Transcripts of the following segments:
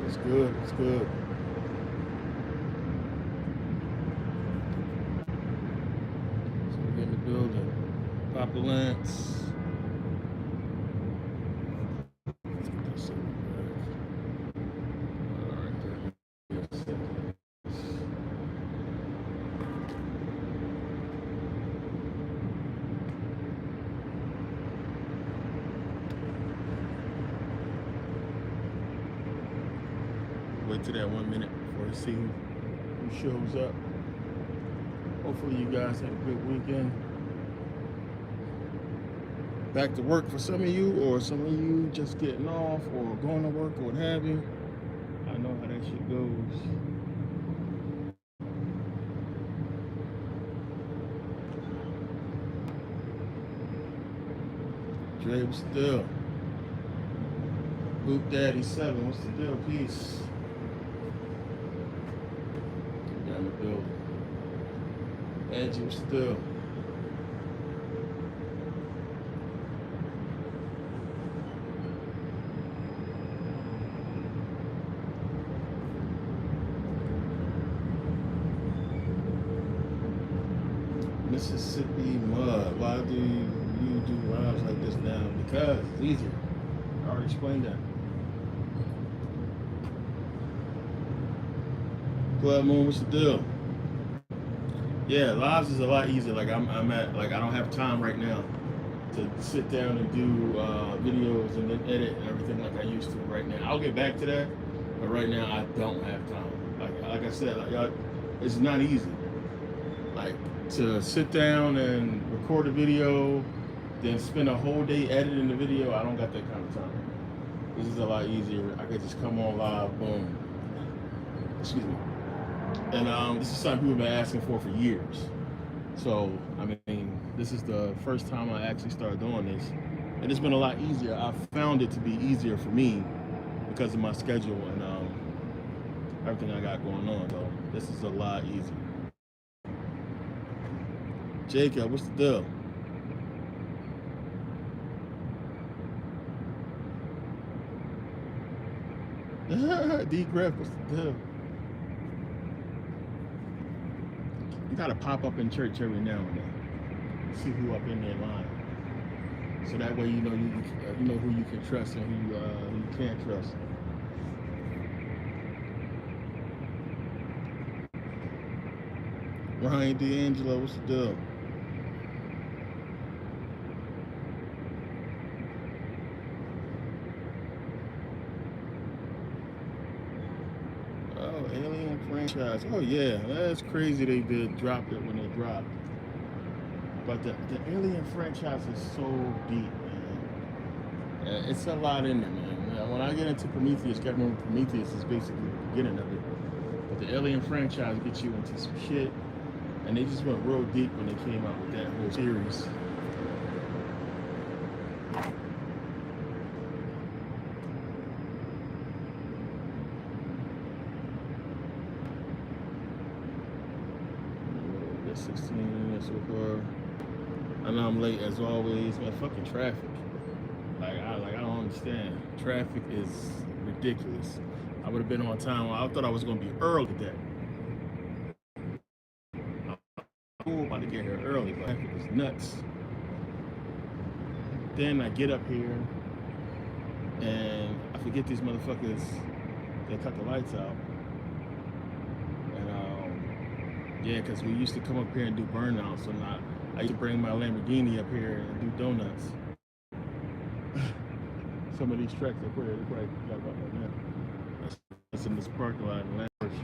It's good. It's good. So we're in the building. Papa Lance. Let's get this in. All right, 30 seconds. Wait till that 1 minute before we see who shows up. Hopefully you guys had a good weekend. Back to work for some of you, or some of you just getting off or going to work or what have you. I know how that shit goes. Dre, what's the deal? Hoop Daddy 7, what's the deal? Peace. Down the building. Angie, what's the deal? Mississippi mud. Why do you do rhymes like this now? Because it's easier. I already explained that. Club Moon, what's the deal? Yeah, lives is a lot easier. Like I'm at, like I don't have time right now to sit down and do videos and then edit and everything like I used to right now. I'll get back to that, but right now I don't have time. Like I said, like it's not easy. Like to sit down and record a video, then spend a whole day editing the video. I don't got that kind of time. This is a lot easier. I could just come on live, boom. Excuse me. And this is something people have been asking for years. So, I mean, this is the first time I actually started doing this. And it's been a lot easier. I found it to be easier for me because of my schedule and everything I got going on. So, this is a lot easier. Jacob, what's the deal? D. Griff, what's the deal? You gotta pop up in church every now and then. See who up in their line. So that way you know who you can trust and who you can't trust. Ryan D'Angelo, what's the deal? Oh, Alien franchise. Oh yeah, that's crazy they did drop it when they dropped. But the Alien franchise is so deep, man. It's a lot in there, man. When I get into Prometheus, gotta remember Prometheus is basically the beginning of it. But the Alien franchise gets you into some shit. And they just went real deep when they came out with that whole series. That's 16 minutes so far. I know I'm late as always. Man, fucking traffic. Like I don't understand. Traffic is ridiculous. I would have been on time. I thought I was gonna be early today. About to get here early, but it was nuts. Then I get up here and I forget these motherfuckers, they cut the lights out. And yeah, because we used to come up here and do burnouts, so now I used to bring my Lamborghini up here and do donuts. Some of these tracks up here, they probably got about right now. That's in this parking lot in Lamborghini.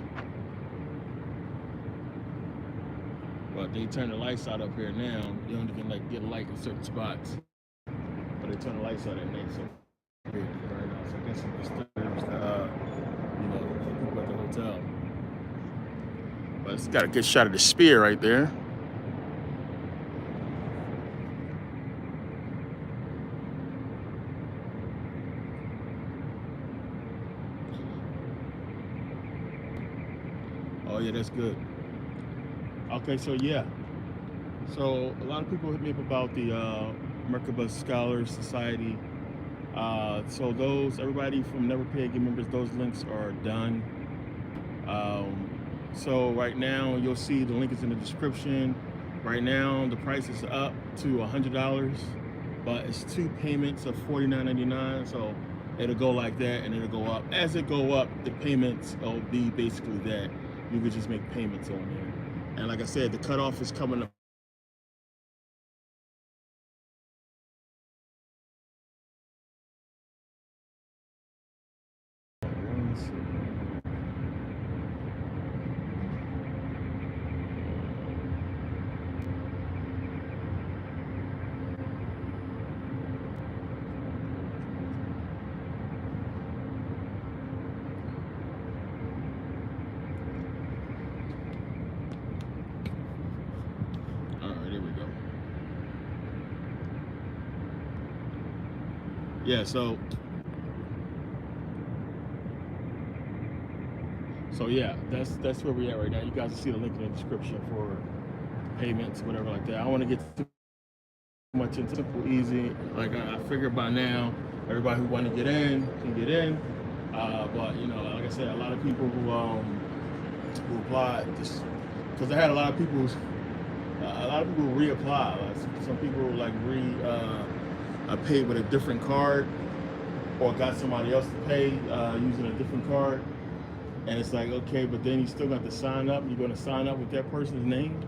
But they turn the lights out up here now. You only can like get a light in certain spots. But they turn the lights out at night, so right now. So I guess it disturbs the people at the hotel. But it's got a good shot of the spear right there. Oh yeah, that's good. Okay, so yeah. So a lot of people hit me up about the Merkabah Scholars Society So everybody from Never Pay Again members, those links are done. So right now you'll see the link is in the description. Right now the price is up to $100, but it's 2 payments of $49.99. So it'll go like that, and it'll go up. As it go up, the payments will be basically that. You could just make payments on there. And like I said, the cutoff is coming up. Yeah, so yeah, that's where we at right now. You guys will see the link in the description for payments, whatever like that. I want to get too much into simple, easy. Like I figure by now, everybody who want to get in can get in. But you know, like I said, a lot of people who applied just because I had a lot of people reapply. Like some people like paid with a different card, or got somebody else to pay using a different card. And it's like, okay, but then you still got to sign up. You're going to sign up with that person's name,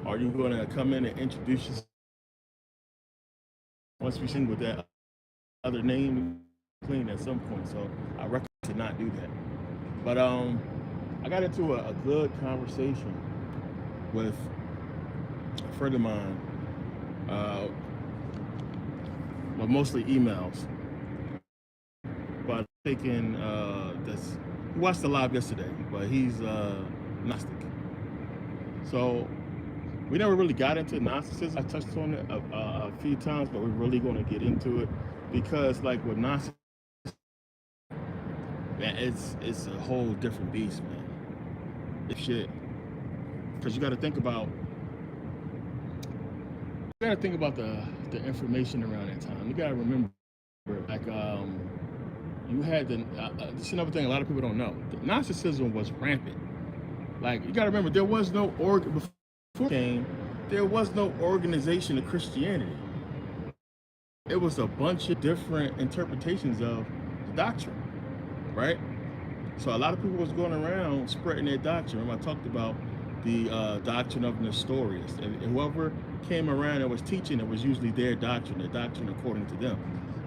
or you're going to come in and introduce yourself once we sing with that other name clean at some point. So I recommend to not do that. But I got into a good conversation with a friend of mine, well, mostly emails, but taking he watched the live yesterday, but he's Gnostic. So we never really got into Gnosticism. I touched on it a few times, but we're really going to get into it because, like with Gnosticism, man, it's a whole different beast, man. It's shit. Because you got to think about the information around that time. You got to remember, like you had this is another thing a lot of people don't know. The Gnosticism was rampant. Like you got to remember, there was no before it came, there was no organization of Christianity. It was a bunch of different interpretations of the doctrine, right? So a lot of people was going around spreading their doctrine. I talked about the doctrine of Nestorius, and whoever came around and was teaching it was usually their doctrine according to them.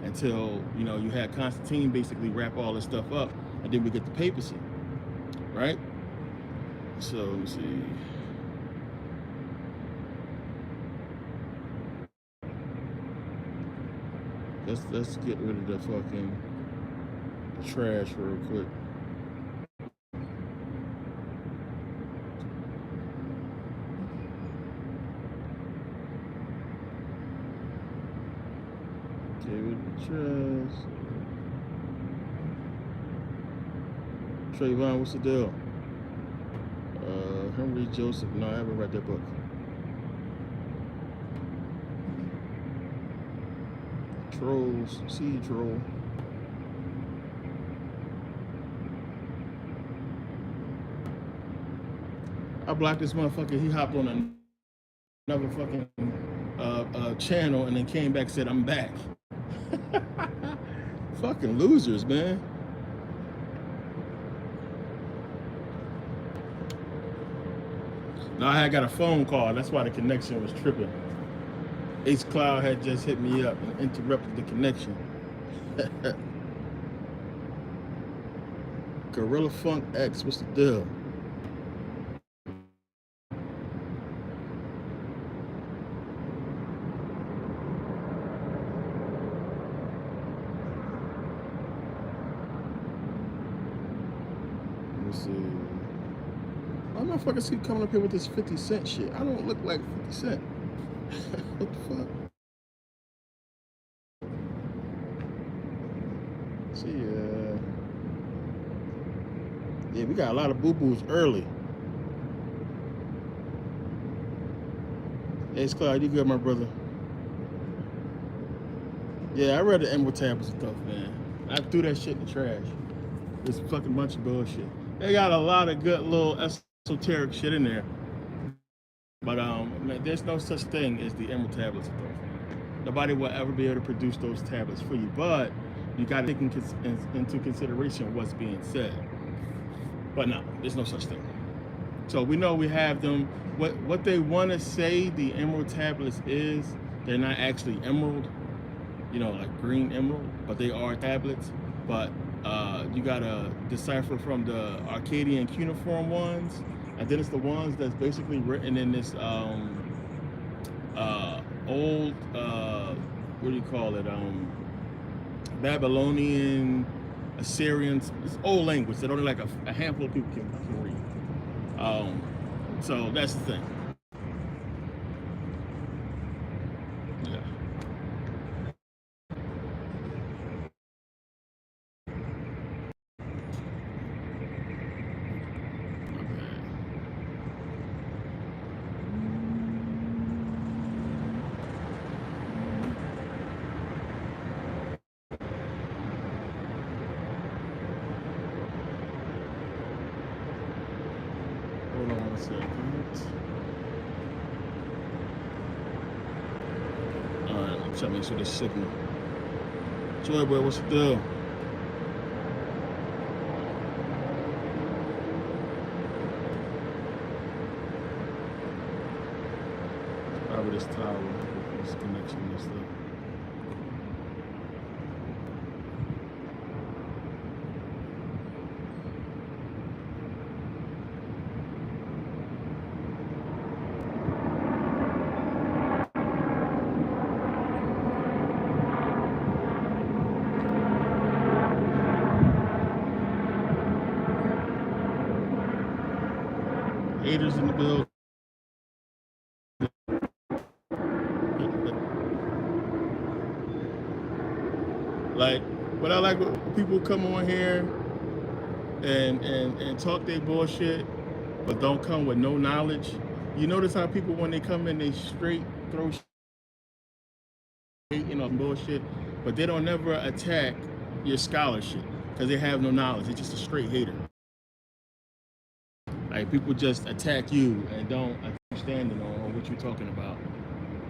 Until you had Constantine basically wrap all this stuff up, and then we get the papacy, right? So let me see. Let's get rid of the fucking trash real quick. Trash. Trayvon, what's the deal? Henry Joseph. No, I haven't read that book. Trolls. See troll. I blocked this motherfucker. He hopped on another fucking channel and then came back and said, I'm back. Fucking losers, man. No, I had got a phone call. That's why the connection was tripping. Ace Cloud had just hit me up and interrupted the connection. Gorilla Funk X, what's the deal? Why motherfuckers keep coming up here with this 50 Cent shit? I don't look like 50 Cent. What the fuck? See, yeah, we got a lot of boo-boos early. Hey, Clyde, you good, my brother? Yeah, I read the Emerald Tablets and stuff, man. I threw that shit in the trash. It's a fucking bunch of bullshit. They got a lot of good little esoteric shit in there, but man, there's no such thing as the Emerald Tablets and stuff. Nobody will ever be able to produce those tablets for you, but you got to take into consideration what's being said. But no, there's no such thing. So we know we have them. What they want to say the Emerald Tablets is, they're not actually emerald, you know, like green emerald, but they are tablets. But you gotta decipher from the Arcadian cuneiform ones, and then it's the ones that's basically written in this old what do you call it? Babylonian, Assyrian. It's old language that only like a handful of people can read. So that's the thing. Yeah. Hold on one second. Alright, I'm trying to make sure this signal. Joy boy, what's the deal? Probably this tower, this connection and stuff. Haters in the building. Like, what I like when people come on here and talk their bullshit, but don't come with no knowledge. You notice how people, when they come in, they straight throw shit, you know, bullshit, but they don't never attack your scholarship because they have no knowledge. It's just a straight hater. Like, people just attack you and don't understand on what you're talking about,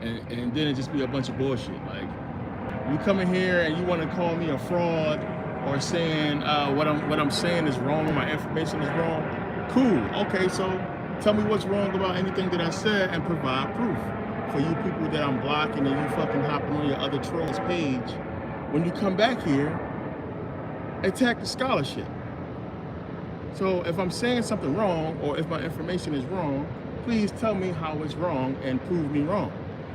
and then it just be a bunch of bullshit. Like, you come in here and you want to call me a fraud or saying what I'm saying is wrong, my information is wrong. Cool. Okay, so tell me what's wrong about anything that I said and provide proof. For you people that I'm blocking and you fucking hopping on your other trolls page, when you come back here, attack the scholarship. So if I'm saying something wrong or if my information is wrong, please tell me how it's wrong and prove me wrong.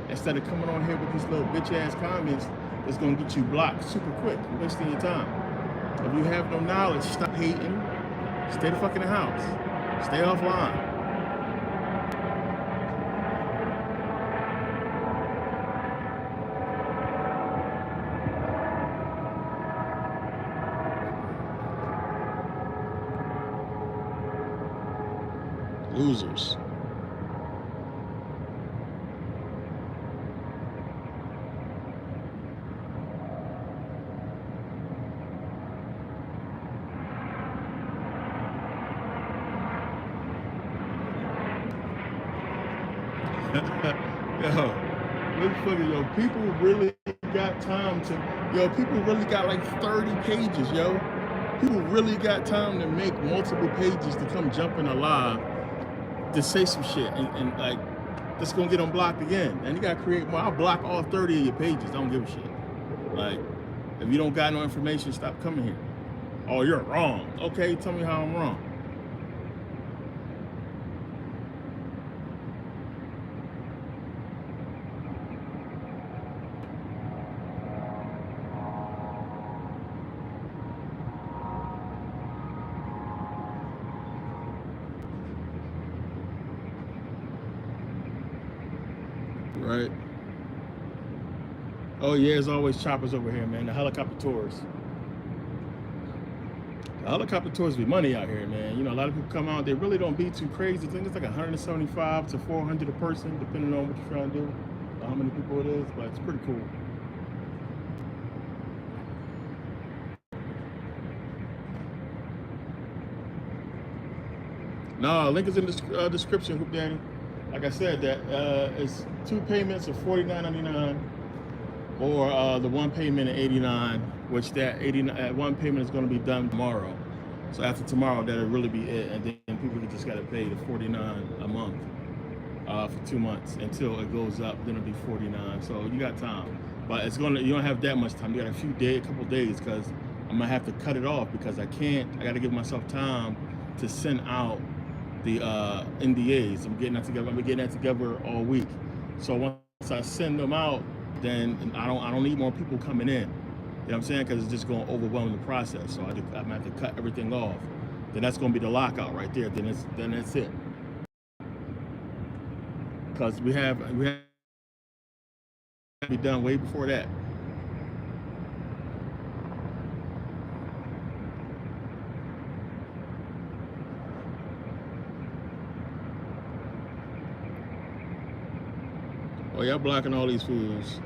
Instead of coming on here with these little bitch ass comments that's gonna get you blocked super quick, wasting your time. If you have no knowledge, stop hating, stay the fuck in the house, stay offline. Losers. Yo, people really got time to, people really got like 30 pages, yo. People really got time to make multiple pages to come jumping alive to say some shit and like, that's gonna get them blocked again. And you gotta create more. I'll block all 30 of your pages, don't give a shit. Like, if you don't got no information, stop coming here. Oh, you're wrong. Okay, tell me how I'm wrong. Right. Oh yeah, there's always choppers over here, man. The helicopter tours. The helicopter tours be money out here, man. You know, a lot of people come out, they really don't be too crazy. I think it's like 175 to 400 a person, depending on what you're trying to do, how many people it is, but it's pretty cool. No, link is in the description, Hoop Danny. Like I said, that it's 2 payments of $49.99, or the 1 payment of $89, which that 89 one payment is going to be done tomorrow. So after tomorrow, that'll really be it, and then people just got to pay the $49 a month for 2 months until it goes up. Then it'll be $49. So you got time, but you don't have that much time. You got a couple days, because I'm gonna have to cut it off because I got to give myself time to send out the NDAs. I'm getting that together all week. So once I send them out, then I don't need more people coming in. You know what I'm saying? Because it's just going to overwhelm the process. So I'm gonna have to cut everything off. Then that's going to be the lockout right there. Then that's it. Because we have to be done way before that. Oh, y'all blocking all these fools.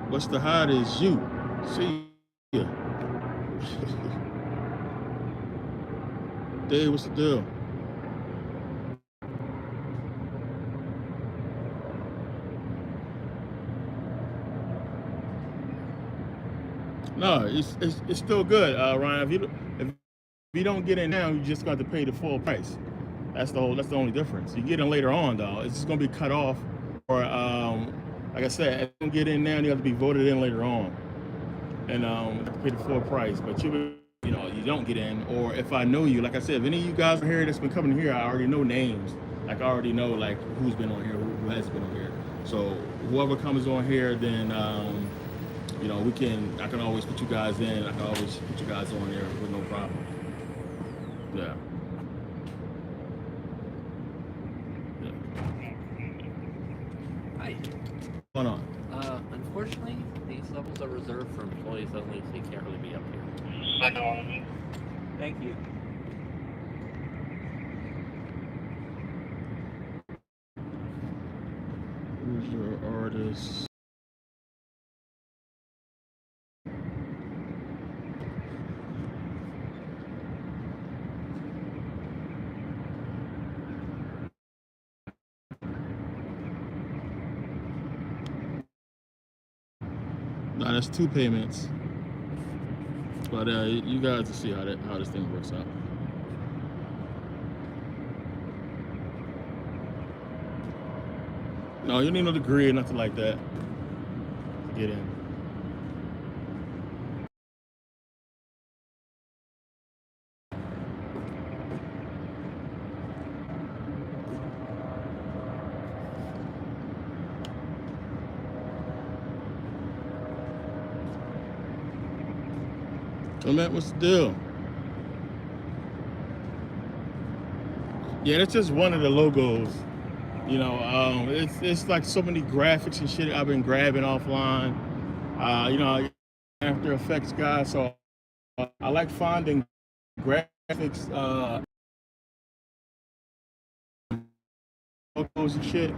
What's the hottest? You. See ya. Dave, what's the deal? No, it's still good, Ryan. If you don't get in now, you just got to pay the full price. That's the only difference. You get in later on, though. It's just gonna be cut off, or like I said, if you don't get in now, you have to be voted in later on, and pay the full price. But you don't get in, or if I know you, like I said, if any of you guys are here that's been coming here, I already know names. Like I already know like who's been on here, who has been on here. So whoever comes on here, then I can always put you guys in. I can always put you guys on there with no problem. Yeah. Hi. What's going on? Unfortunately, these levels are reserved for employees only, so you can't really be up here. Thank you. Who's your artist? No, that's 2 payments. But you guys will see how this thing works out. No, you need no degree or nothing like that to get in. So Matt, what's the deal? Yeah, that's just one of the logos. It's like so many graphics and shit I've been grabbing offline. After Effects guy, so I like finding graphics, logos and shit.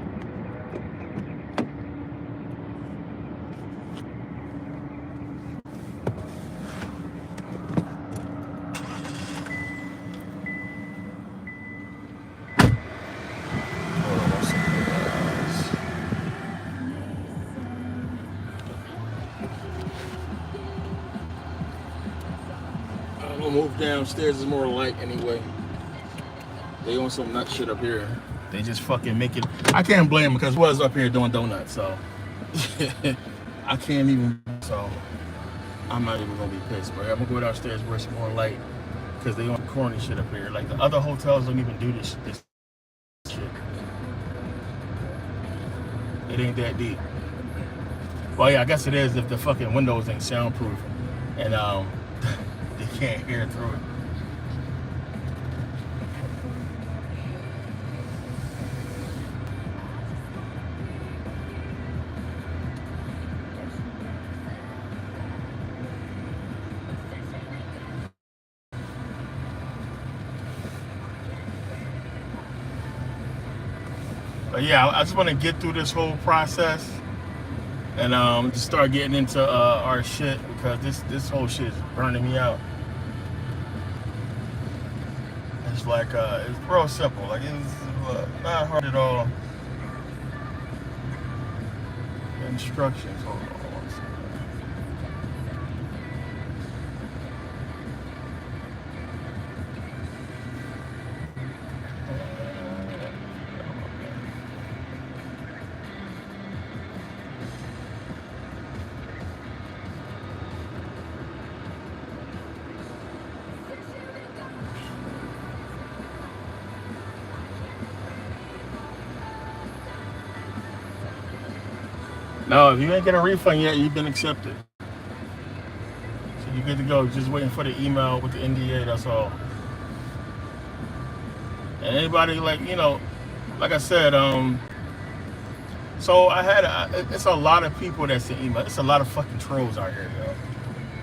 Move downstairs is more light anyway. They on some nut shit up here. They just fucking make it. I can't blame them because was up here doing donuts, so I can't even. So I'm not even gonna be pissed, but I'm gonna go downstairs where it's more light because they on corny shit up here. Like the other hotels don't even do this shit. It ain't that deep. Well, yeah, I guess it is if the fucking windows ain't soundproof and they can't hear through it. But yeah, I just want to get through this whole process and just start getting into our shit, because this whole shit is burning me out. It's like it's real simple. Like it's not hard at all. Instructions. Hold on one second. No, if you ain't get a refund yet, you've been accepted. So you're good to go. Just waiting for the email with the NDA, that's all. And anybody, like, you know, like I said, so I had, it's a lot of people that send email. It's a lot of fucking trolls out here, yo.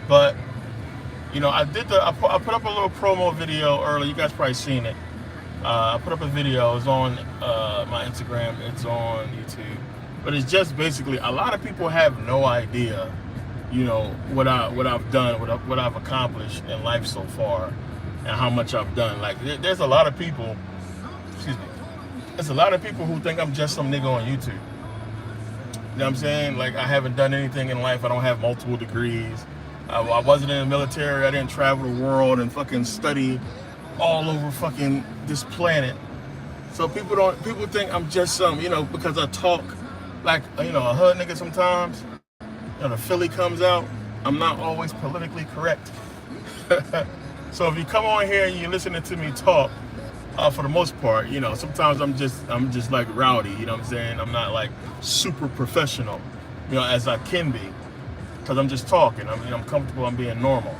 But, you know, I put up a little promo video earlier. You guys probably seen it. I put up a video. It's on my Instagram. It's on YouTube. But it's just basically, a lot of people have no idea, you know, what I've done, what I've accomplished in life so far, and how much I've done. Like, there's a lot of people, excuse me, there's a lot of people who think I'm just some nigga on YouTube. You know what I'm saying? Like, I haven't done anything in life. I don't have multiple degrees. I wasn't in the military. I didn't travel the world and fucking study all over fucking this planet. So people think I'm just some, you know, because I talk like, you know, a hood nigga sometimes. You know, the Philly comes out. I'm not always politically correct. So if you come on here and you're listening to me talk, for the most part, you know, sometimes I'm just like rowdy, you know what I'm saying? I'm not like super professional, you know, as I can be, because I'm just talking. I'm comfortable. I'm being normal.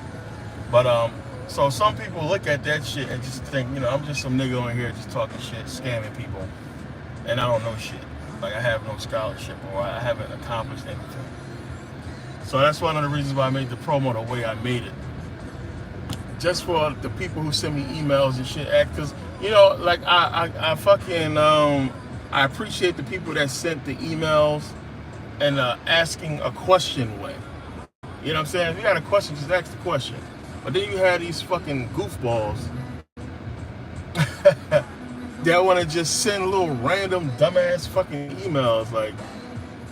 But so some people look at that shit and just think, you know, I'm just some nigga on here just talking shit, scamming people, and I don't know shit. Like, I have no scholarship, or I haven't accomplished anything. So that's one of the reasons why I made the promo the way I made it. Just for the people who send me emails and shit, because, you know, like, I fucking, I appreciate the people that sent the emails and asking a question way. You know what I'm saying? If you got a question, just ask the question. But then you have these fucking goofballs that want to just send little random dumbass fucking emails, like,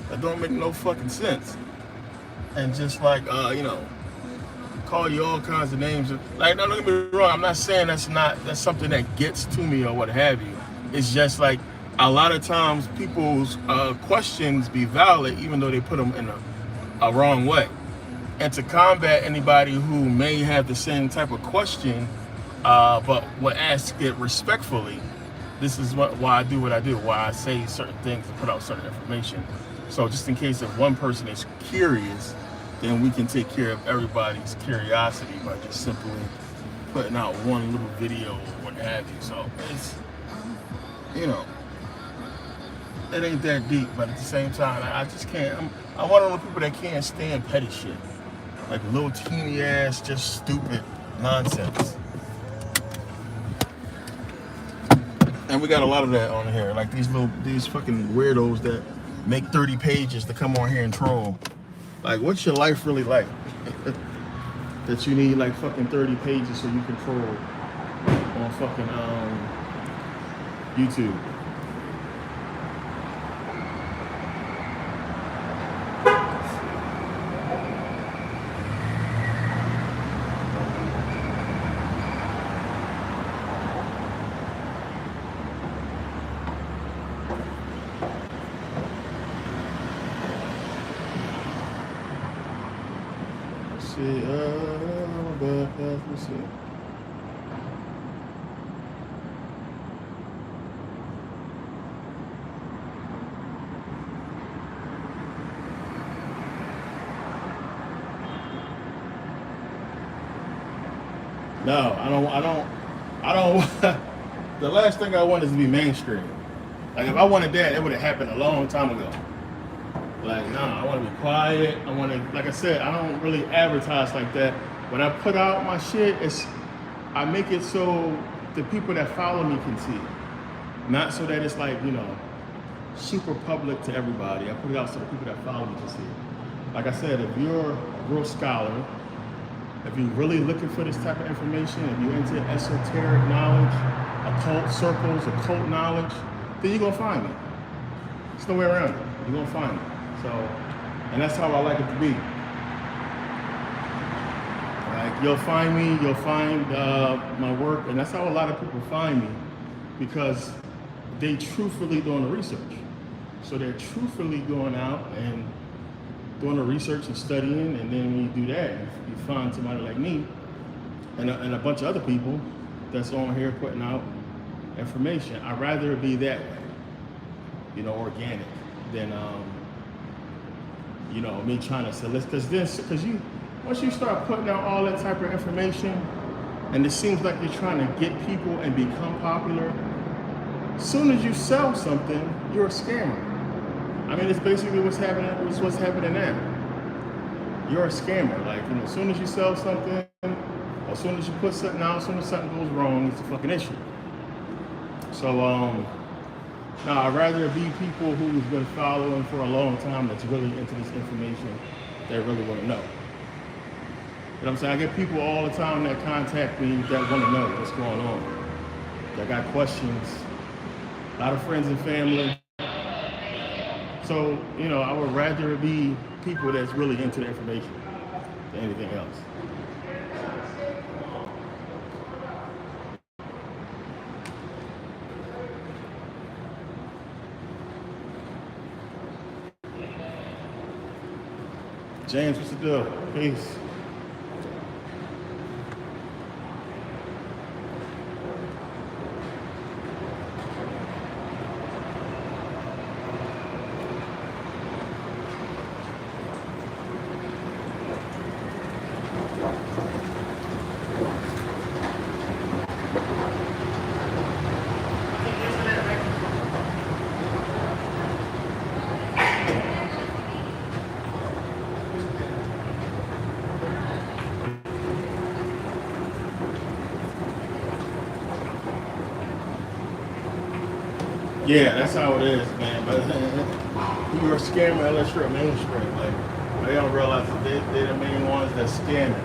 that don't make no fucking sense. And just like, you know, call you all kinds of names. Like, no, don't get me wrong, I'm not saying that's something that gets to me or what have you. It's just like, a lot of times people's questions be valid even though they put them in a wrong way. And to combat anybody who may have the same type of question, but will ask it respectfully, this is why I do what I do, why I say certain things and put out certain information. So just in case if one person is curious, then we can take care of everybody's curiosity by just simply putting out one little video or what have you. So it's, you know, it ain't that deep, but at the same time, I just can't, I'm one of those people that can't stand petty shit. Like little teeny ass, just stupid nonsense. And we got a lot of that on here. Like these fucking weirdos that make 30 pages to come on here and troll. Like, what's your life really like? That you need like fucking 30 pages so you can troll on fucking YouTube. Let's see. No, I don't. The last thing I want is to be mainstream. Like, if I wanted that, it would have happened a long time ago. Like, nah, I want to be quiet. I want to, like I said, I don't really advertise like that. When I put out my shit, I make it so the people that follow me can see it. Not so that it's like, you know, super public to everybody. I put it out so the people that follow me can see it. Like I said, if you're a real scholar, if you're really looking for this type of information, if you're into esoteric knowledge, occult circles, occult knowledge, then you're gonna find me. There's no way around it. You're gonna find me. So, and that's how I like it to be. Like you'll find me, you'll find my work, and that's how a lot of people find me, because they truthfully doing the research. So they're truthfully going out and doing the research and studying, and then when you do that, you find somebody like me and a bunch of other people that's on here putting out information. I'd rather it be that way, you know, organic, than you know, me trying to solicit. Because you, once you start putting out all that type of information, and it seems like you're trying to get people and become popular, as soon as you sell something, you're a scammer. I mean, it's basically what's happening now. You're a scammer. Like, you know, as soon as you sell something, or as soon as you put something out, as soon as something goes wrong, it's a fucking issue. So, now I'd rather it be people who's been following for a long time that's really into this information, that really want to know. You know what I'm saying? I get people all the time that contact me that want to know what's going on. That got questions. A lot of friends and family. So, you know, I would rather it be people that's really into the information than anything else. James, what's the deal? Peace. Yeah, that's how it is, man. But you're a scammer unless you're a mainstream. Like, they don't realize that they're the main ones that scam it.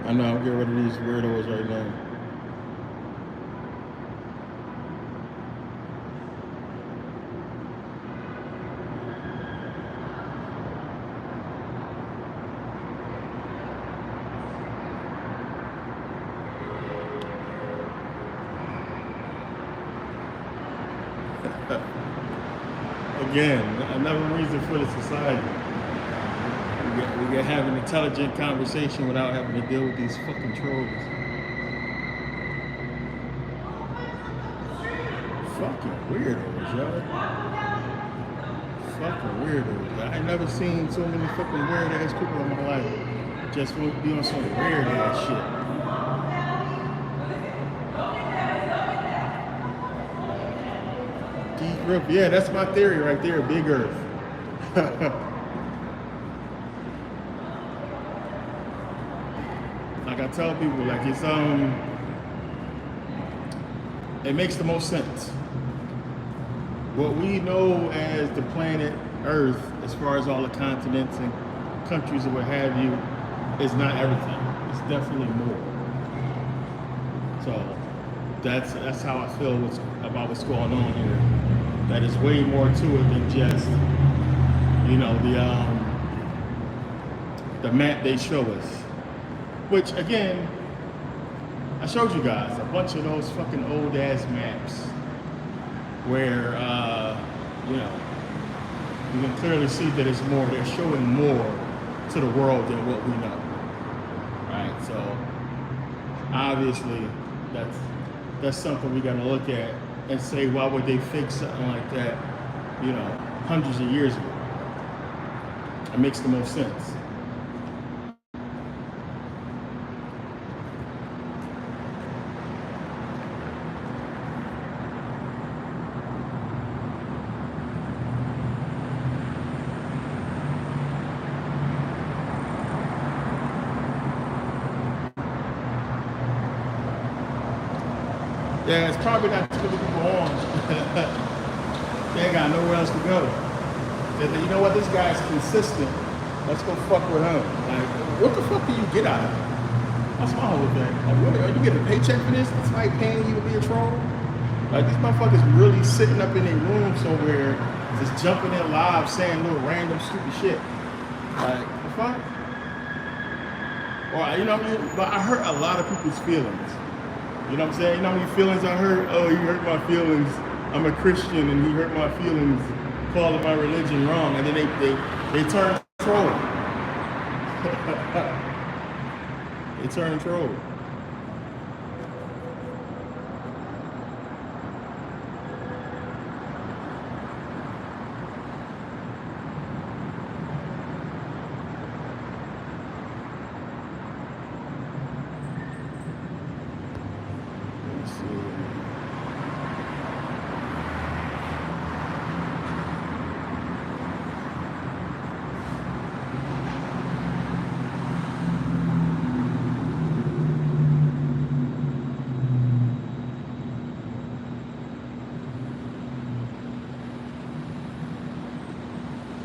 I know, I'm getting rid of these weirdos right now. Again, another reason for the society. We can have an intelligent conversation without having to deal with these fucking trolls. Fucking weirdos, yo. Fucking weirdos. I ain't never seen so many fucking weird ass people in my life. Just want to be on some weird ass shit. Deep Earth, yeah, that's my theory right there, Big Earth. Like I tell people, like it makes the most sense. What we know as the planet Earth, as far as all the continents and countries and what have you, is not everything. It's definitely more. So that's how I feel about what's going on here. That is way more to it than just, you know, the map they show us. Which again, I showed you guys a bunch of those fucking old ass maps where you know, you can clearly see that it's more. They're showing more to the world than what we know. Right? So obviously that's that's something we got to look at and say, why would they fake something like that, you know, hundreds of years ago? It makes the most sense. Yeah, it's probably not too many people on. They ain't got nowhere else to go. They say, you know what, this guy's consistent. Let's go fuck with him. Like, what the fuck do you get out of it? That's my whole thing. Like, what, are you getting a paycheck for this? It's like paying you to be a troll? Like, these motherfuckers really sitting up in their room somewhere, just jumping in live, saying little random stupid shit. Like, the fuck? Or, you know, but I hurt a lot of people's feelings. You know what I'm saying? You know how many feelings I hurt? Oh, he hurt my feelings. I'm a Christian and he hurt my feelings, calling my religion wrong. And then they turn troll. They turn troll.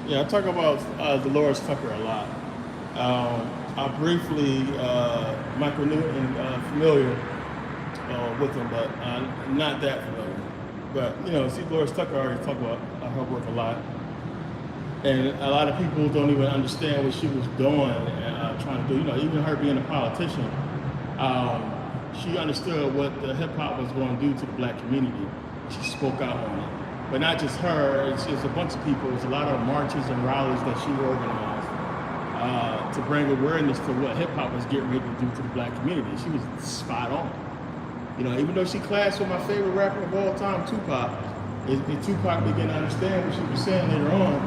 Yeah, I talk about Dolores Tucker a lot. I briefly, Michael Newton, familiar with him, but not that familiar. But, you know, see, Dolores Tucker already talked about her work a lot. And a lot of people don't even understand what she was doing and trying to do. You know, even her being a politician, she understood what the hip hop was going to do to the black community. She spoke out on it. But not just her, it's a bunch of people. It's a lot of marches and rallies that she organized to bring awareness to what hip hop was getting ready to do to the black community. She was spot on. You know, even though she clashed with my favorite rapper of all time, Tupac, Tupac began to understand what she was saying later on.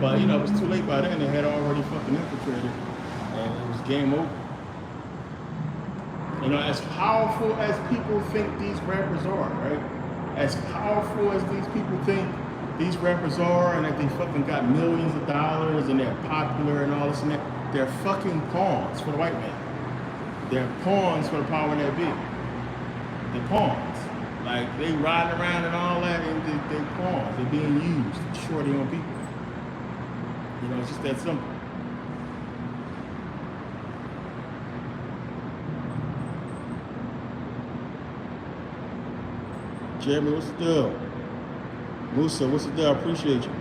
But, you know, it was too late by then. They had already fucking infiltrated, and it was game over. You know, as powerful as people think these rappers are, right? As powerful as these people think these rappers are, and that they fucking got millions of dollars and they're popular and all this and that, they're fucking pawns for the white man. They're pawns for the power that be. They're pawns. Like, they riding around and all that, and they're pawns. They're being used, shorty on people. You know, it's just that simple. Jeremy, what's the deal? Musa, what's the deal? I appreciate you.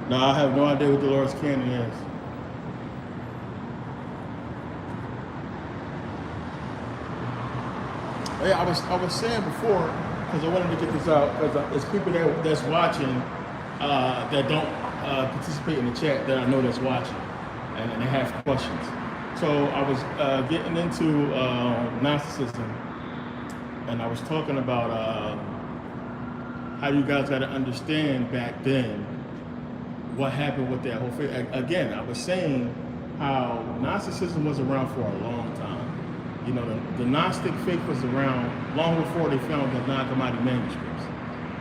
No, I have no idea what Dolores Cannon is. Yeah, I was saying before, because I wanted to get this out, because it's people that's watching that don't participate in the chat that I know that's watching, and they have questions. So I was getting into Gnosticism, and I was talking about how you guys got to understand back then what happened with that whole thing. Again, I was saying how Gnosticism was around for a long time. You know, the Gnostic faith was around long before they found the Nag Hammadi manuscripts.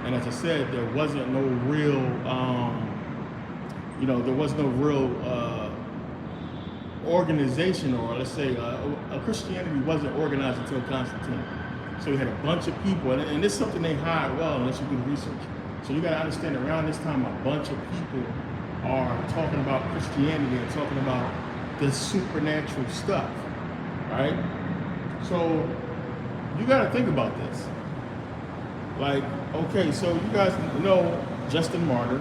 And as I said, there wasn't no real, there was no real organization, or let's say Christianity wasn't organized until Constantine. So you had a bunch of people, and this is something they hide well unless you do research. So you got to understand, around this time, a bunch of people are talking about Christianity and talking about this supernatural stuff, right? So you got to think about this. Like, okay, so you guys know Justin Martyr,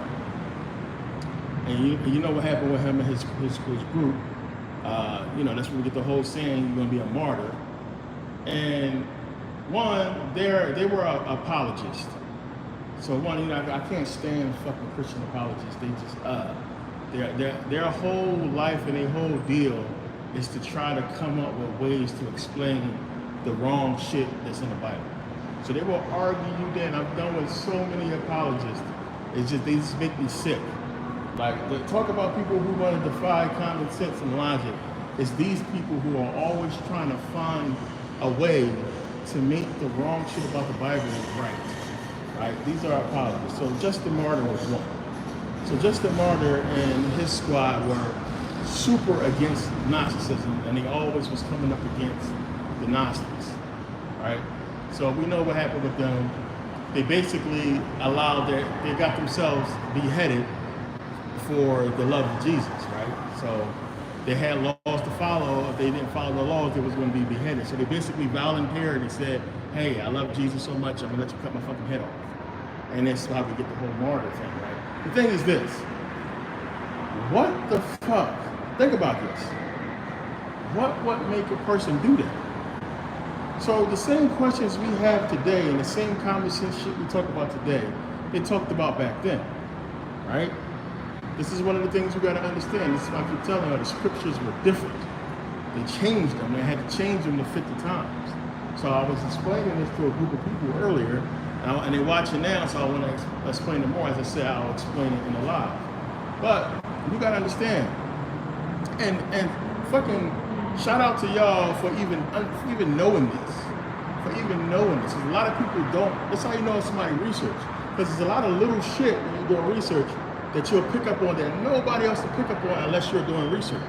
and you know what happened with him and his group. That's where we get the whole saying, you're going to be a martyr. And one, they were apologists. So one, I can't stand fucking Christian apologists. They just, Their whole life and their whole deal is to try to come up with ways to explain the wrong shit that's in the Bible. So they will argue you then. I've done with so many apologists. They just make me sick. Like, talk about people who want to defy common sense and logic. It's these people who are always trying to find a way to make the wrong shit about the Bible right. Right? These are apologists. So Justin Martyr was one. So Justin Martyr and his squad were super against Gnosticism, and he always was coming up against the Gnostics. Right? So we know what happened with them. They basically they got themselves beheaded for the love of Jesus, right? So they had laws to follow. If they didn't follow the laws, they was going to be beheaded. So they basically volunteered and said, hey, I love Jesus so much, I'm going to let you cut my fucking head off. And that's how we get the whole martyr thing, right? The thing is this. What the fuck? Think about this. What would make a person do that? So the same questions we have today and the same common sense shit we talk about today, they talked about back then, right? This is one of the things we got to understand. This is why I keep telling you, the scriptures were different. They changed them. They had to change them to fit the times. So I was explaining this to a group of people earlier, and they're watching now, so I want to explain it more. As I said, I'll explain it in the live. But you got to understand, and fucking shout out to y'all for even knowing this. For even knowing this. Because a lot of people don't. That's how you know somebody research. Because there's a lot of little shit when you're doing research that you'll pick up on that nobody else will pick up on unless you're doing research.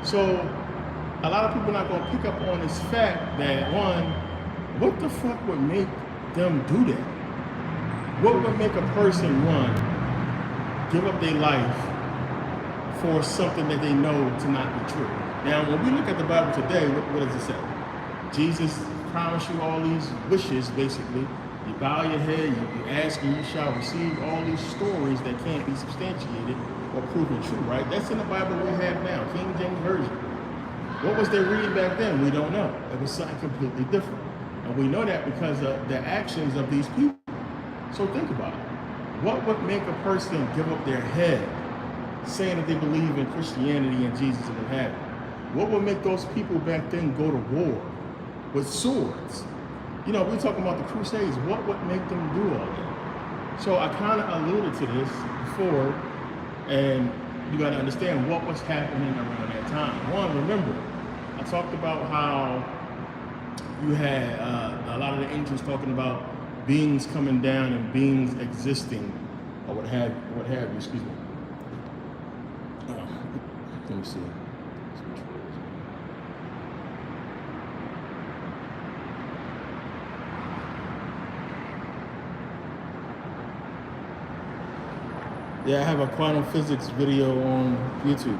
So a lot of people are not going to pick up on this fact that, one, what the fuck would make them do that? What would make a person, one, give up their life for something that they know to not be true? Now, when we look at the Bible today, what does it say? Jesus promised you all these wishes, basically. You bow your head, you ask and you shall receive, all these stories that can't be substantiated or proven true, right? That's in the Bible we have now, King James Version. What was they reading back then? We don't know. It was something completely different. And we know that because of the actions of these people. So think about it. What would make a person give up their head saying that they believe in Christianity and Jesus and what have you? What would make those people back then go to war with swords? You know, we're talking about the Crusades. What would make them do all that? So I kind of alluded to this before, and you got to understand what was happening around that time. One, remember, I talked about how you had a lot of the ancients talking about beings coming down and beings existing, or what have you. Excuse me. Let me see. Yeah, I have a quantum physics video on YouTube.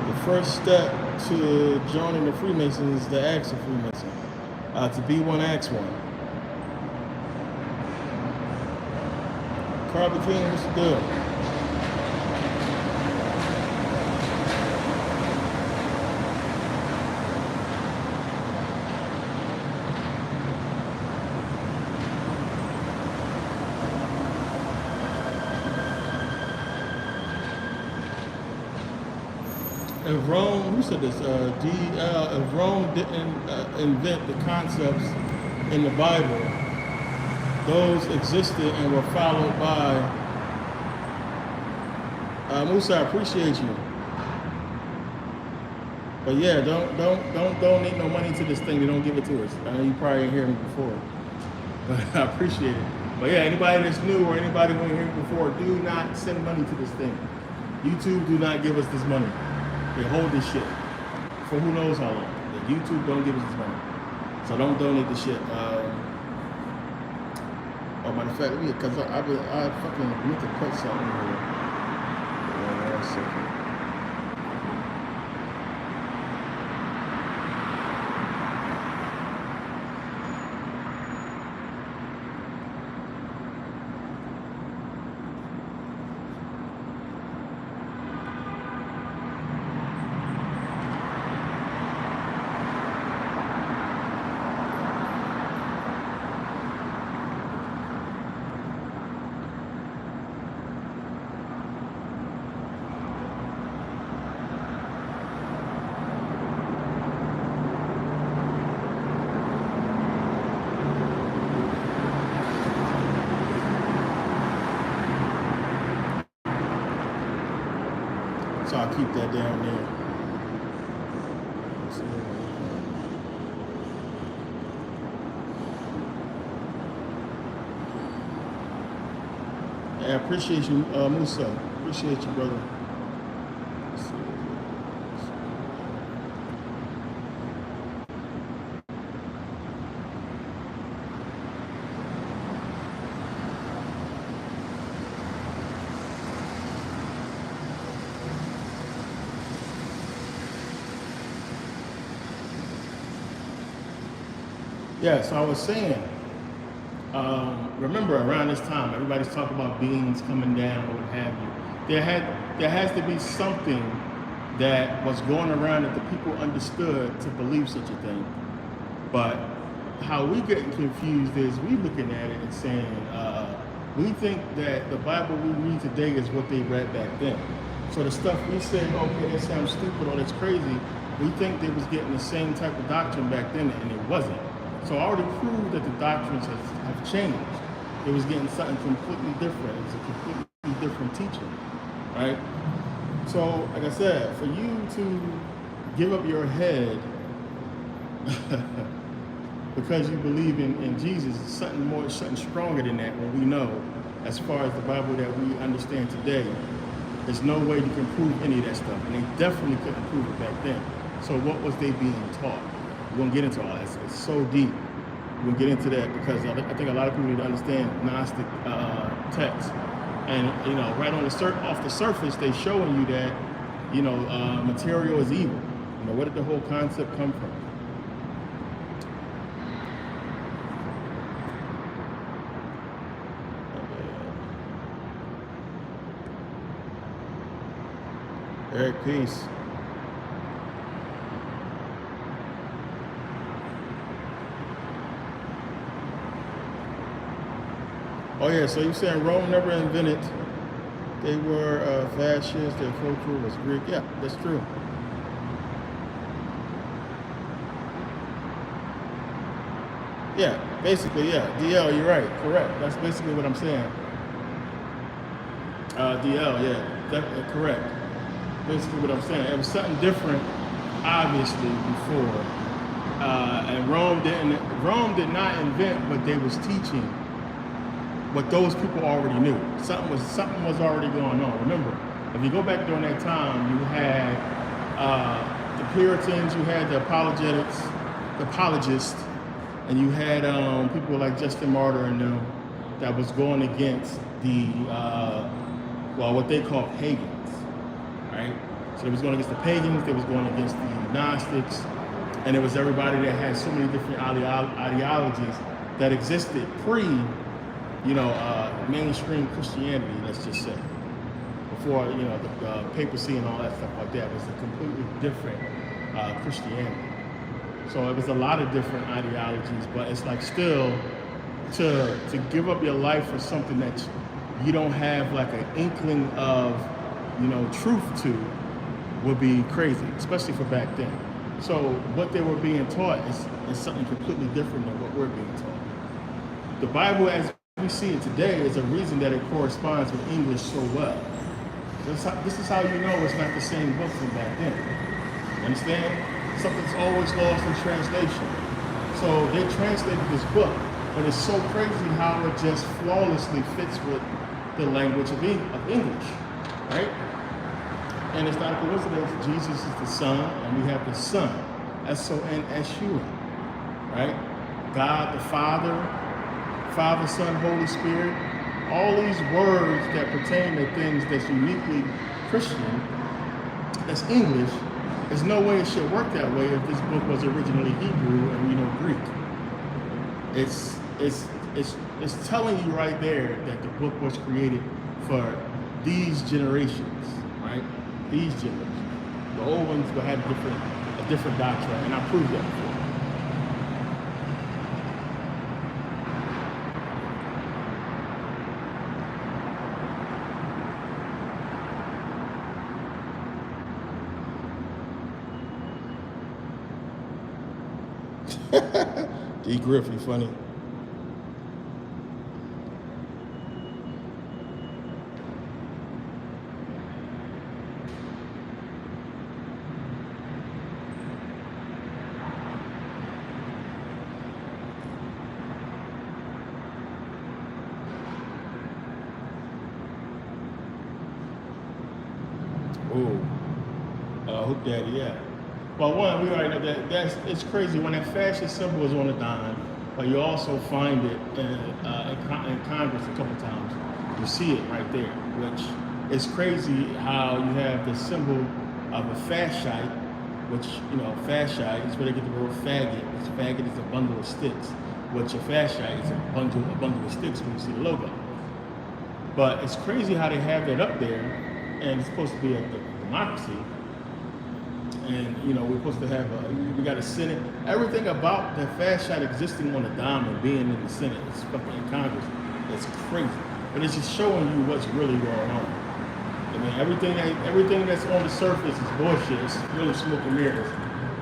The first step to joining the Freemasons is to ask a Freemason. To be one, ask one. Carl King, what's the deal? If Rome, who said this? If Rome didn't invent the concepts in the Bible, those existed and were followed by. Musa, I appreciate you. But yeah, don't donate no money to this thing. They don't give it to us. I know you probably didn't hear me before, but I appreciate it. But yeah, anybody that's new or anybody who didn't hear me before, do not send money to this thing. YouTube do not give us this money. They hold this shit for who knows how long. The YouTube don't give us this money. So don't donate the shit. Oh, matter of fact, because I fucking meant to put something here. One second. So I'll keep that down there. I appreciate you, Musa. Appreciate you, brother. Yeah, so I was saying, remember around this time, everybody's talking about beings coming down or what have you. There has to be something that was going around that the people understood to believe such a thing. But how we getting confused is we looking at it and saying, we think that the Bible we read today is what they read back then. So the stuff we say, okay, that sounds stupid or that's crazy, we think they was getting the same type of doctrine back then, and it wasn't. So I already proved that the doctrines have changed. It was getting something completely different. It was a completely different teaching, right? So, like I said, for you to give up your head because you believe in Jesus is something more, something stronger than that. When we know, as far as the Bible that we understand today, there's no way you can prove any of that stuff, and they definitely couldn't prove it back then. So, what was they being taught? We're gonna get into all that. It's so deep. We'll get into that because I think a lot of people need to understand Gnostic texts, and right on off the surface, they showing you that material is evil. Where did the whole concept come from? Eric, peace. Oh yeah, so you're saying Rome never invented, they were fascists, their culture was Greek. Yeah, that's true. Yeah, basically, yeah. DL, you're right, correct. That's basically what I'm saying. DL, yeah, definitely correct. Basically what I'm saying. It was something different, obviously, before. And Rome did not invent, but they was teaching what those people already knew. Something was already going on. Remember, if you go back during that time, you had the Puritans, you had the apologists, and you had people like Justin Martyr and them that was going against the what they call pagans, right? So they was going against the pagans, they was going against the Gnostics, and it was everybody that had so many different ideologies that existed pre mainstream Christianity, let's just say. Before, the papacy and all that stuff like that, was a completely different Christianity. So it was a lot of different ideologies, but it's like still to give up your life for something that you don't have like an inkling of, truth to would be crazy, especially for back then. So what they were being taught is something completely different than what we're being taught. The Bible as we see it today is a reason that it corresponds with English so well. This is how you know it's not the same book from back then. You understand? Something's always lost in translation. So they translated this book, but it's so crazy how it just flawlessly fits with the language of English, right? And it's not a coincidence. Jesus is the Son, and we have the Son, S-O-N-S-U-N, right? God the Father, Son, Holy Spirit, all these words that pertain to things that's uniquely Christian, that's English. There's no way it should work that way if this book was originally Hebrew and we know Greek. It's telling you right there that the book was created for these generations, right? These generations. The old ones will have a different doctrine, and I proved that before. D. Griffey, funny. Oh, Hook Daddy, yeah. Well, one, we already know it's crazy when that fascist symbol is on the dime, but you also find it in Congress a couple times. You see it right there, which is crazy how you have the symbol of a fascite, which, fascite is where they get the word faggot. Because faggot is a bundle of sticks, which a fascite is a bundle of sticks when you see the logo. But it's crazy how they have that up there, and it's supposed to be a democracy. And we're supposed to have we got a Senate. Everything about the fascite existing on the dime and being in the Senate, it's fucking in Congress. It's crazy, but it's just showing you what's really going on. I mean, everything that's on the surface is bullshit. It's really smoke and mirrors,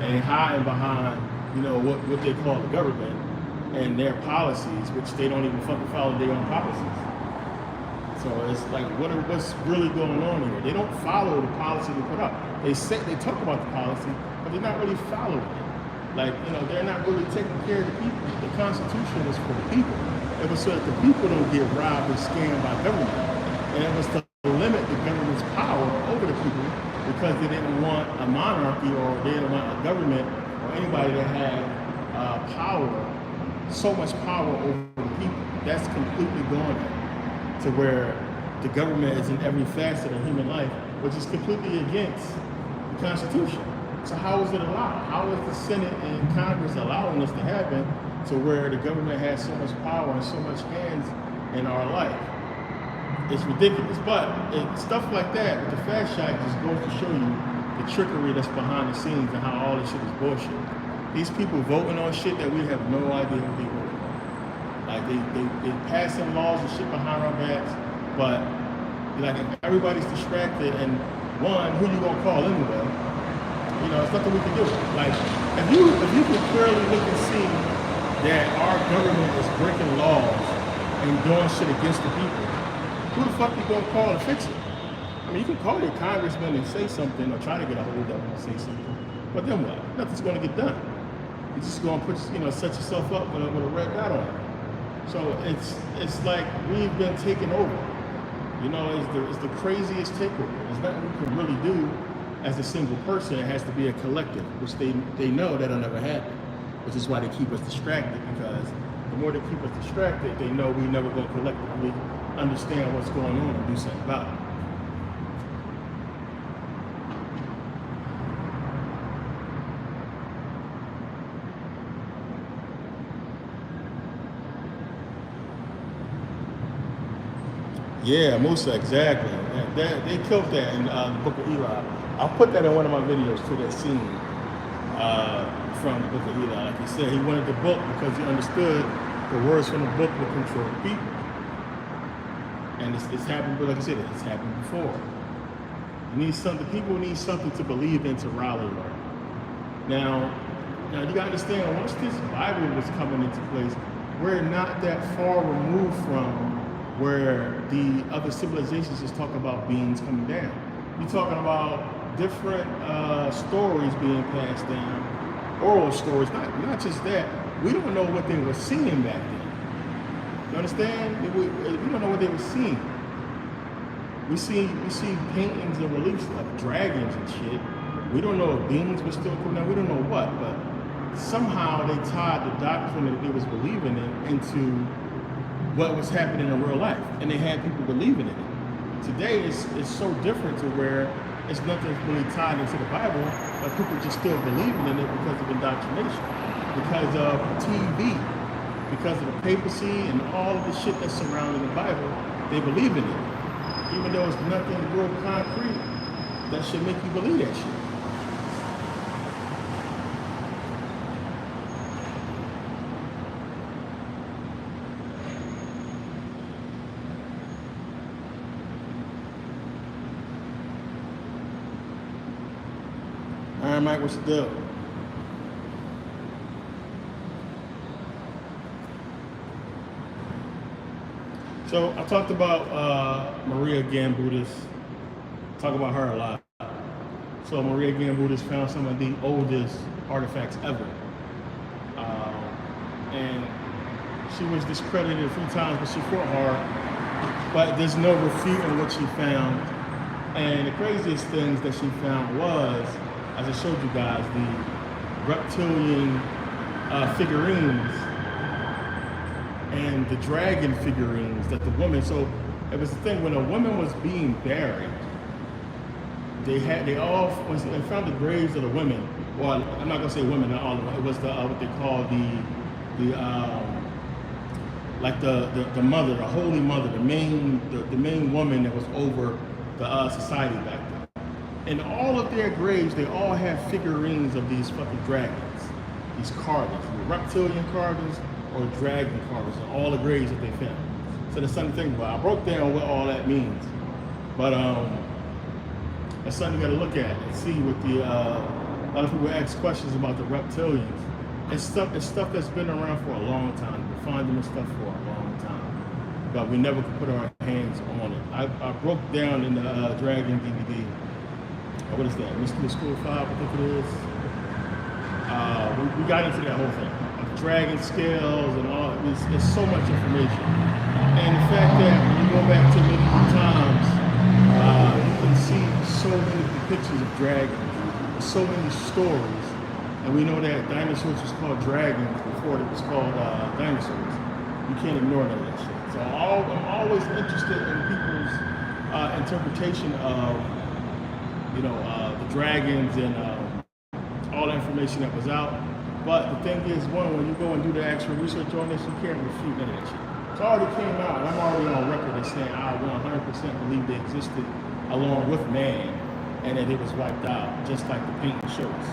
and hiding behind what they call the government and their policies, which they don't even fucking follow their own policies. So it's like, what's really going on here? They don't follow the policy they put up. They talk about the policy, but they're not really following it. Like, they're not really taking care of the people. The Constitution was for the people. It was so that the people don't get robbed and scammed by government. And it was to limit the government's power over the people because they didn't want a monarchy, or they didn't want a government or anybody that had so much power over the people. That's completely gone now, to where the government is in every facet of human life, which is completely against the Constitution. So how is it allowed? How is the Senate and Congress allowing this to happen, to where the government has so much power and so much hands in our life? It's ridiculous. But stuff like that with the fascite just goes to show you the trickery that's behind the scenes and how all this shit is bullshit. These people voting on shit that we have no idea what they voting on. Like they passing laws and shit behind our backs, but like if everybody's distracted, and one, who you gonna call anyway? It's nothing we can do. Like if you can clearly look and see that our government is breaking laws and doing shit against the people, who the fuck you gonna call to fix it? I mean, you can call your congressman and say something, or try to get a hold of them and say something, but then what? Nothing's gonna get done. You're just gonna put set yourself up with a red dot on it. So it's like we've been taken over. It's the craziest takeover. There's nothing we can really do as a single person. It has to be a collective, which they know that'll never happen, which is why they keep us distracted, because the more they keep us distracted, they know we never going to collectively understand what's going on and do something about it. Yeah, Musa, exactly. They killed that in the Book of Eli. I'll put that in one of my videos to that scene from the Book of Eli. Like he said, he wanted the book because he understood the words from the book would control people. And it's happened, but like I said, it's happened before. People need something to believe in, to rally around. Now you gotta understand, once this Bible was coming into place, we're not that far removed from where the other civilizations just talk about beings coming down. You're talking about different stories being passed down, oral stories, not just that. We don't know what they were seeing back then. You understand? We don't know what they were seeing. We see paintings and reliefs of dragons and shit. We don't know if beings were still coming down. We don't know what, but somehow they tied the doctrine that they was believing in into what was happening in real life, and they had people believing in it. Today it's so different, to where it's nothing really tied into the Bible, but people just still believing in it because of indoctrination, because of TV, because of the papacy and all of the shit that's surrounding the Bible. They believe in it, even though it's nothing real concrete that should make you believe that shit. All right, Mike, what's the deal? So I talked about Maria Gambudis. Talk about her a lot. So Maria Gambudis found some of the oldest artifacts ever, and she was discredited a few times, but she fought hard. But there's no refuting what she found, And the craziest things that she found was, as I showed you guys, the reptilian figurines and the dragon figurines that the woman. So it was the thing when a woman was being buried. They found the graves of the women. Well, I'm not gonna say women, not all of them. It was the what they call the mother, the holy mother, the main woman that was over the society back then. In all of their graves, they all have figurines of these fucking dragons, these carvings, reptilian carvings or dragon carvings, in all the graves that they found. So there's something to think about. I broke down what all that means, but that's something you got to look at and see what the. A lot of people ask questions about the reptilians. It's stuff that's been around for a long time. We've been finding this stuff for a long time, but we never could put our hands on it. I broke down in the Dragon DVD. What is that? Mystery School 5, I think it is. We got into that whole thing. Dragon scales and all. It's so much information. And the fact that when you go back to medieval times, you can see so many depictions of dragons, so many stories. And we know that dinosaurs was called dragons before it was called dinosaurs. You can't ignore none of that shit. So I'm always interested in people's interpretation of, the dragons and all the information that was out. But the thing is, when you go and do the actual research on this, you can't refute none of that shit. It already came out, and I'm already on record as saying I 100% believe they existed along with man, and that it was wiped out, just like the painting shows.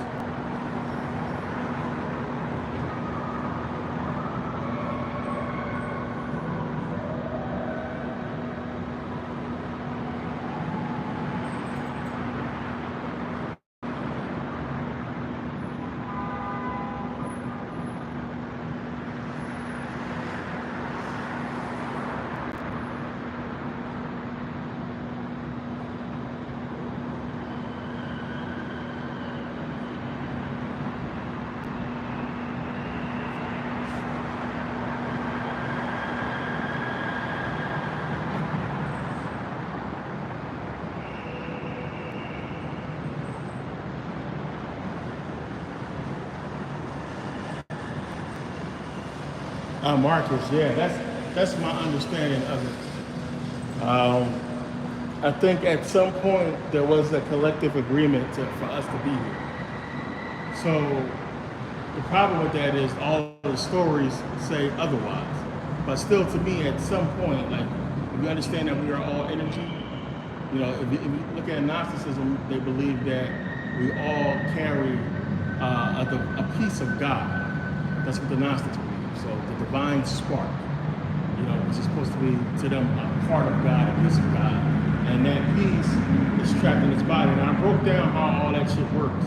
Marcus, yeah, that's my understanding of it. I think at some point there was a collective agreement for us to be here. So the problem with that is all the stories say otherwise. But still, to me, at some point, like if you understand that we are all energy, if you look at Gnosticism, they believe that we all carry a piece of God. That's what the Gnostics believe. So the divine spark, which is supposed to be to them a part of God, a piece of God. And that piece is trapped in its body. And I broke down how all that shit works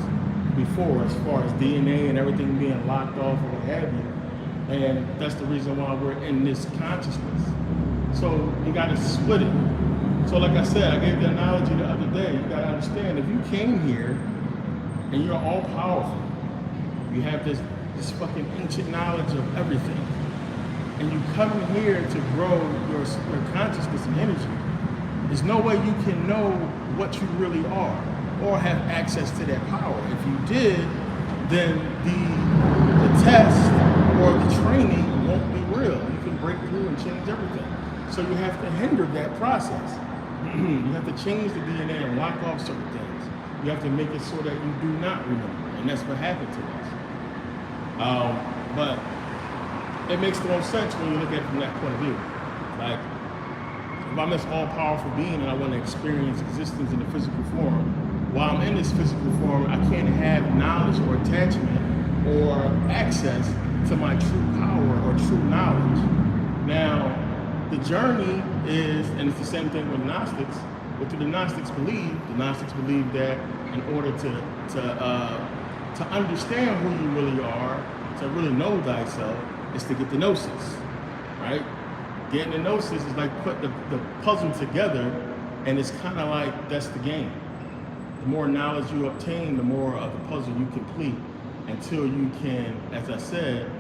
before, as far as DNA and everything being locked off or what have you. And that's the reason why we're in this consciousness. So you got to split it. So like I said, I gave the analogy the other day. You got to understand, if you came here and you're all powerful, you have this fucking ancient knowledge of everything, and you come here to grow your consciousness and energy, there's no way you can know what you really are or have access to that power. If you did, then the test or the training won't be real. You can break through and change everything. So you have to hinder that process. You have to change the DNA and lock off certain things. You have to make it so that you do not remember, and that's what happened to us. But it makes the most sense when you look at it from that point of view. Like, if I'm this all-powerful being and I want to experience existence in a physical form, while I'm in this physical form, I can't have knowledge or attachment or access to my true power or true knowledge. Now, the journey is, and it's the same thing with Gnostics. What do the Gnostics believe? The Gnostics believe that in order to understand who you really are, to really know thyself, is to get the gnosis, right? Getting the gnosis is like put the puzzle together, and it's kind of like that's the game. The more knowledge you obtain, the more of the puzzle you complete, until you can, as I said,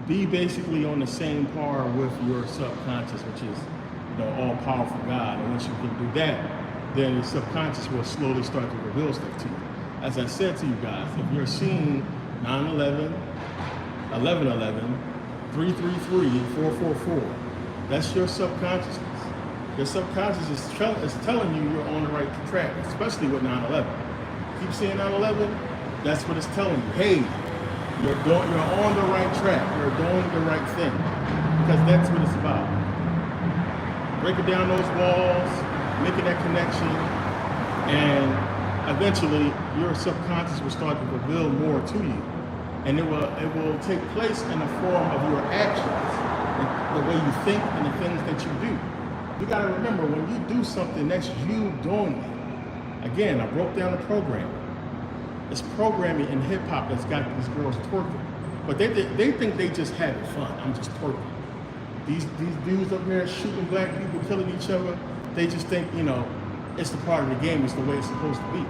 be basically on the same par with your subconscious, which is all-powerful God. And once you can do that, then your subconscious will slowly start to reveal stuff to you. As I said to you guys, if you're seeing 9/11, 11/11, 333, 444, that's your subconsciousness. Your subconscious is telling you you're on the right track, especially with 9/11. Keep seeing 9/11, that's what it's telling you. Hey, you're on the right track. You're doing the right thing. Because that's what it's about. Breaking down those walls, making that connection, and eventually your subconscious will start to reveal more to you. And it will take place in the form of your actions, the way you think and the things that you do. You gotta remember, when you do something, that's you doing it. Again, I broke down the program. It's programming in hip hop that's got these girls twerking. But they think they just having fun. I'm just twerking. These dudes up here shooting black people, killing each other, they just think, it's the part of the game, it's the way it's supposed to be.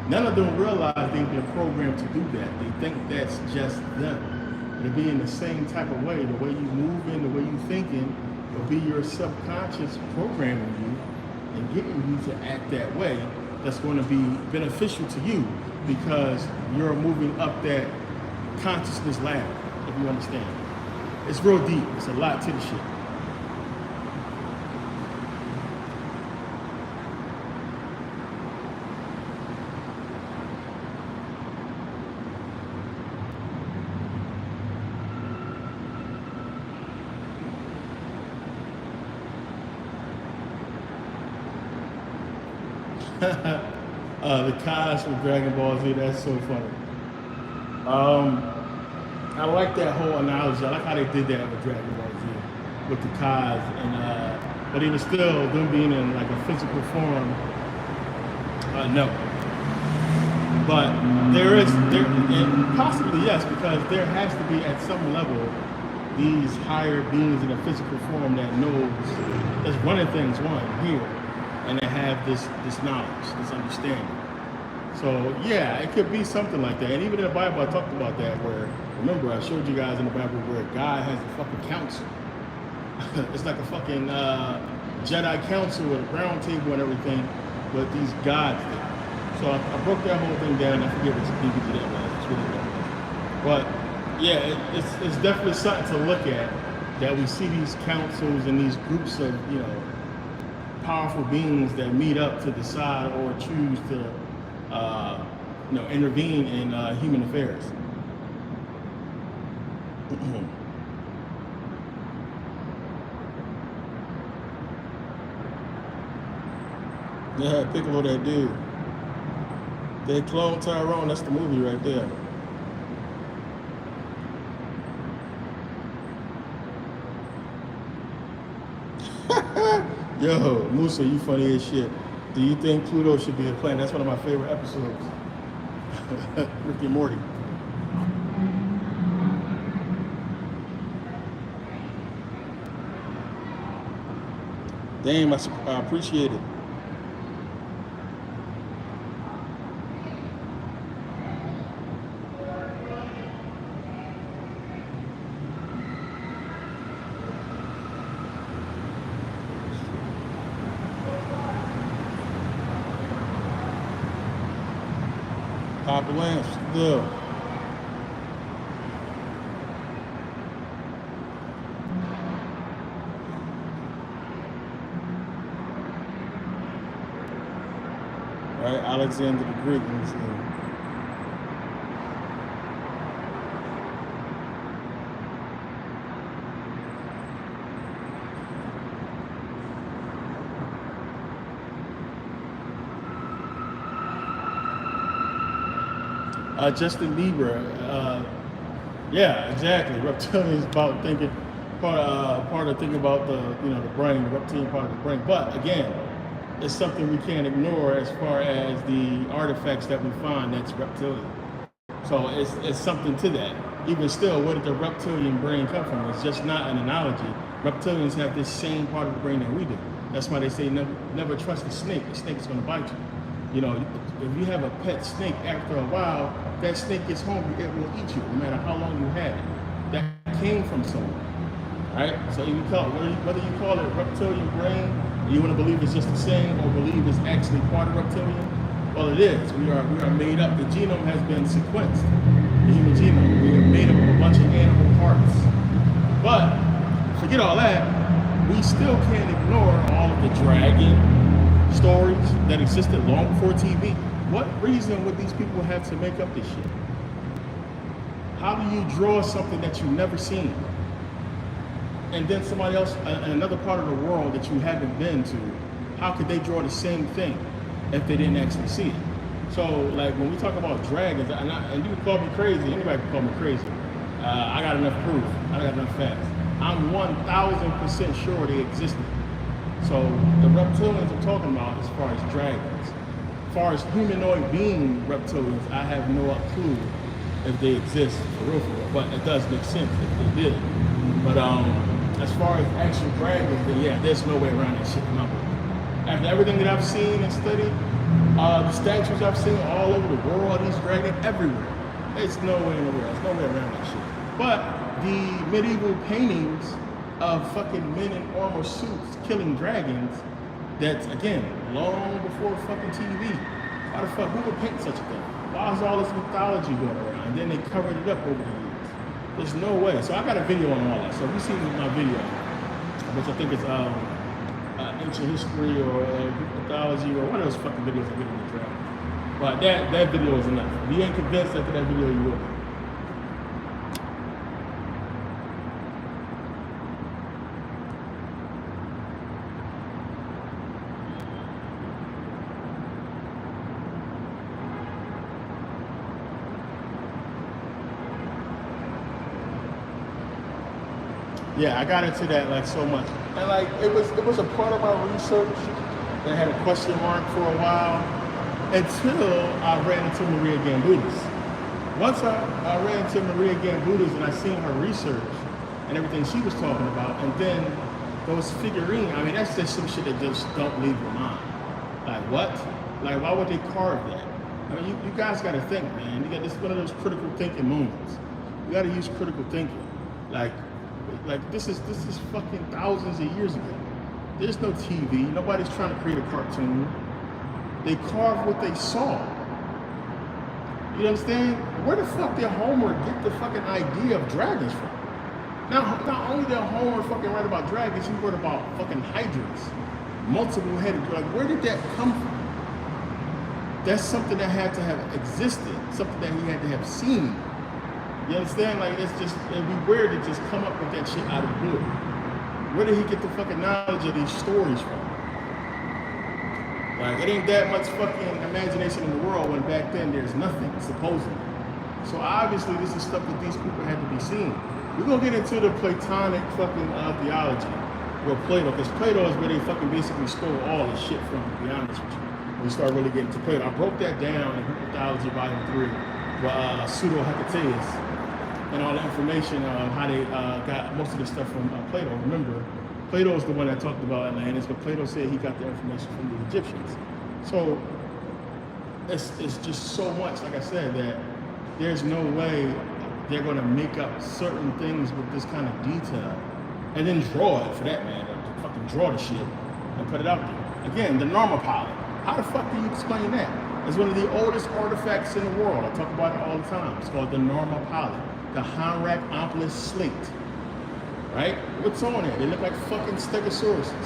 None of them realize they've been programmed to do that. They think that's just them. It'll be in the same type of way. The way you moving, the way you thinking, will be your subconscious programming you and getting you to act that way. That's going to be beneficial to you because you're moving up that consciousness ladder, if you understand. It's real deep. It's a lot to the shit. The Kai's from Dragon Ball Z, that's so funny. I like that whole analogy. I like how they did that with Dragon Ball Z, with the Kai's, and but even still, them being in like a physical form, no. But and possibly yes, because there has to be at some level these higher beings in a physical form that knows that's running things here, and they have this knowledge, this understanding. So yeah, it could be something like that. And even in the Bible, I talked about that. Where remember, I showed you guys in the Bible where God has a fucking council. It's like a fucking Jedi council with a round table and everything, with these gods there. So I broke that whole thing down. I forget which DVD that was. It's really good. But yeah, it's definitely something to look at. That we see these councils and these groups of powerful beings that meet up to decide or choose to intervene in human affairs. Yeah, Piccolo, that dude. They cloned Tyrone. That's the movie right there. Yo, Musa, you funny as shit. Do you think Pluto should be a planet? That's one of my favorite episodes. Ricky and Morty. Damn, I appreciate it. Papa Lance, still. Right, Alexander the Greek. Let me see. Justin Bieber, yeah, exactly. Reptilians about thinking part of thinking about the the brain, the reptilian part of the brain. But again, it's something we can't ignore as far as the artifacts that we find that's reptilian. So it's something to that. Even still, where did the reptilian brain come from? It's just not an analogy. Reptilians have this same part of the brain that we do. That's why they say never trust a snake. The snake is going to bite you. If you have a pet snake, after a while, that snake gets hungry, it will eat you, no matter how long you had it. That came from somewhere, right? So whether you call it reptilian brain, You want to believe it's just the same, or believe it's actually part of reptilian? Well, it is. We are made up. The genome has been sequenced. The human genome. We are made up of a bunch of animal parts. But forget all that. We still can't ignore all of the dragon stories that existed long before TV. What reason would these people have to make up this shit? How do you draw something that you've never seen? And then somebody else in another part of the world that you haven't been to, how could they draw the same thing if they didn't actually see it? So, like, when we talk about dragons, and you can call me crazy, anybody can call me crazy. I got enough proof, I got enough facts. I'm 1,000% sure they existed. So, the reptilians I'm talking about as far as dragons. As far as humanoid being reptilians, I have no clue if they exist for real, but it does make sense if they did. But as far as actual dragons, then yeah, there's no way around that shit number. After everything that I've seen and studied, the statues I've seen all over the world, these dragons everywhere. There's no way in the world. There's no way around that shit. But the medieval paintings of fucking men in armor suits killing dragons, that's again long before fucking TV. Why the fuck, who would paint such a thing? Why is all this mythology going around? And then they covered it up over the years. There's no way. So I got a video on all that. So if you see my video, which I think is ancient history or mythology or one of those fucking videos I get in the draft. But that video is enough. If you ain't convinced after that video, you will be. Yeah, I got into that like so much, and like it was a part of my research that had a question mark for a while until I ran into Maria Gamboudas. Once I ran into Maria Gamboudas and I seen her research and everything she was talking about, and then those figurines. I mean, that's just some shit that just don't leave your mind. Like what? Like why would they carve that? I mean, you guys got to think, man. You got this one of those critical thinking moments. You got to use critical thinking, like this is fucking thousands of years ago. There's no TV. Nobody's trying to create a cartoon. They carved what they saw. You understand? Where the fuck did Homer get the fucking idea of dragons from? Now, not only did Homer fucking write about dragons, he wrote about fucking hydras, multiple-headed. Like, where did that come from? That's something that had to have existed, something that he had to have seen. You understand? Like, it'd be weird to just come up with that shit out of the blue. Where did he get the fucking knowledge of these stories from? Like, it ain't that much fucking imagination in the world when back then there's nothing, supposedly. So obviously this is stuff that these people had to be seeing. We're gonna get into the Platonic fucking theology, or Plato, because Plato is where they fucking basically stole all this shit from, to be honest with you. When we start really getting to Plato. I broke that down in Mythology Volume 3, with Pseudo-Hecataeus, and all the information on how they got most of the stuff from Plato. Remember, Plato is the one that talked about Atlantis, but Plato said he got the information from the Egyptians. So it's just so much, like I said, that there's no way they're gonna make up certain things with this kind of detail and then draw it, for that matter, fucking draw the shit and put it out there. Again, the normal pilot. How the fuck do you explain that? It's one of the oldest artifacts in the world. I talk about it all the time. It's called the normal pilot. The Hanrak Omplis slate, right? What's on it? They look like fucking stegosauruses.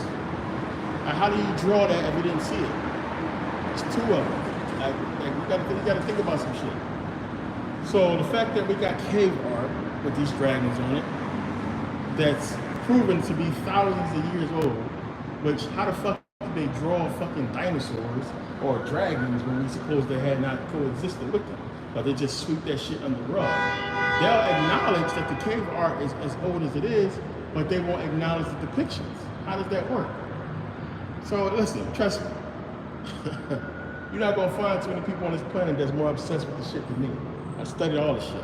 How do you draw that if you didn't see it? There's two of them. Like you gotta think about some shit. So the fact that we got cave art with these dragons on it, that's proven to be thousands of years old, which how the fuck did they draw fucking dinosaurs or dragons when we suppose they had not coexisted with them? But they just sweep that shit under the rug. They'll acknowledge that the cave art is as old as it is, but they won't acknowledge the depictions. How does that work? So listen, trust me. You're not gonna find too many people on this planet that's more obsessed with the shit than me. I studied all the shit.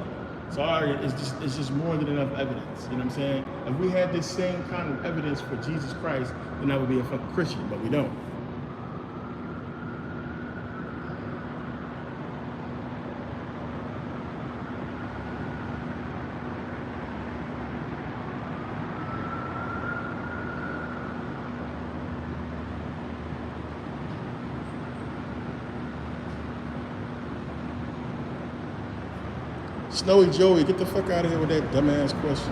So it's just more than enough evidence. You know what I'm saying? If we had this same kind of evidence for Jesus Christ, then I would be a fucking Christian, but we don't. Snowy Joey, get the fuck out of here with that dumbass question.